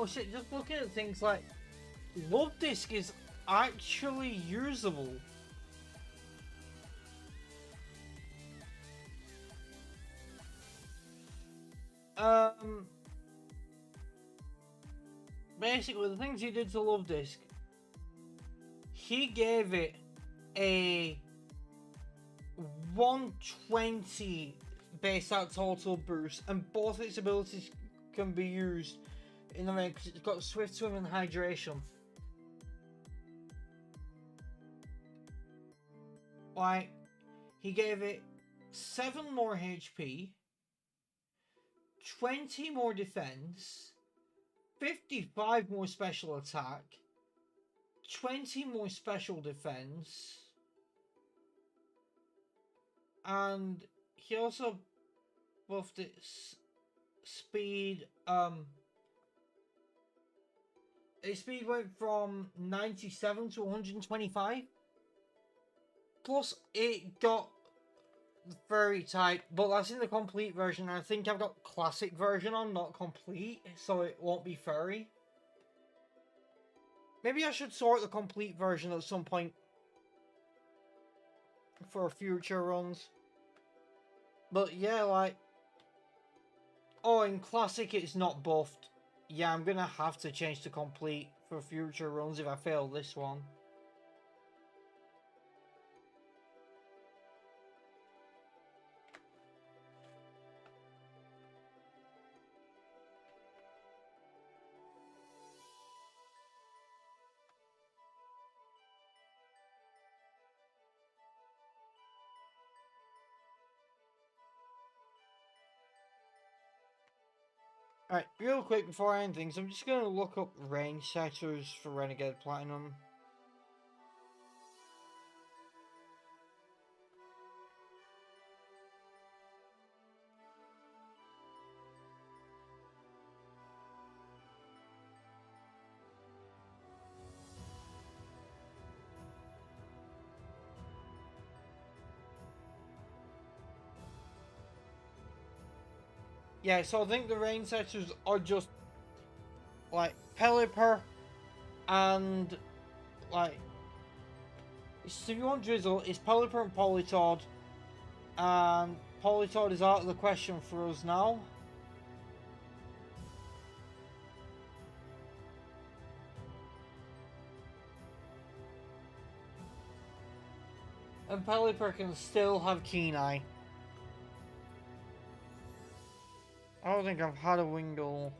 Oh shit, just looking at things like Love Disc is actually usable. Basically the things he did to Love Disc, he gave it a 120 base out total boost, and both its abilities can be used in the rain because it's got Swift Swim and Hydration. Like, he gave it 7 more HP, 20 more defense, 55 more special attack, 20 more special defense, and he also buffed its speed. Its speed went from 97 to 125. Plus, it got Fairy type, but that's in the complete version. I think I've got classic version on, not complete, so it won't be fairy. Maybe I should sort the complete version at some point for future runs. But yeah, like, oh, in classic it's not buffed. Yeah, I'm gonna have to change to complete for future runs if I fail this one. Alright, real quick before I end things, I'm just going to look up range setters for Renegade Platinum. yeah, so I think the rain setters are just like Pelipper and like, so if you want Drizzle, it's Pelipper and Politoed, and Politoed is out of the question for us now. And Pelipper can still have Keen Eye. I don't think I've had a Wingull.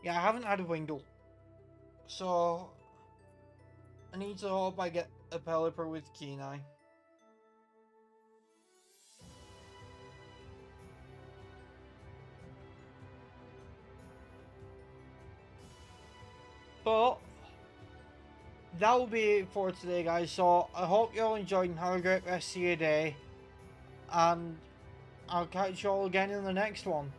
Yeah, I haven't had a Wingull. So I need to hope I get a Pelipper with Keen Eye. But that will be it for today, guys. So I hope you all enjoyed and have a great rest of your day. And I'll catch you all again in the next one.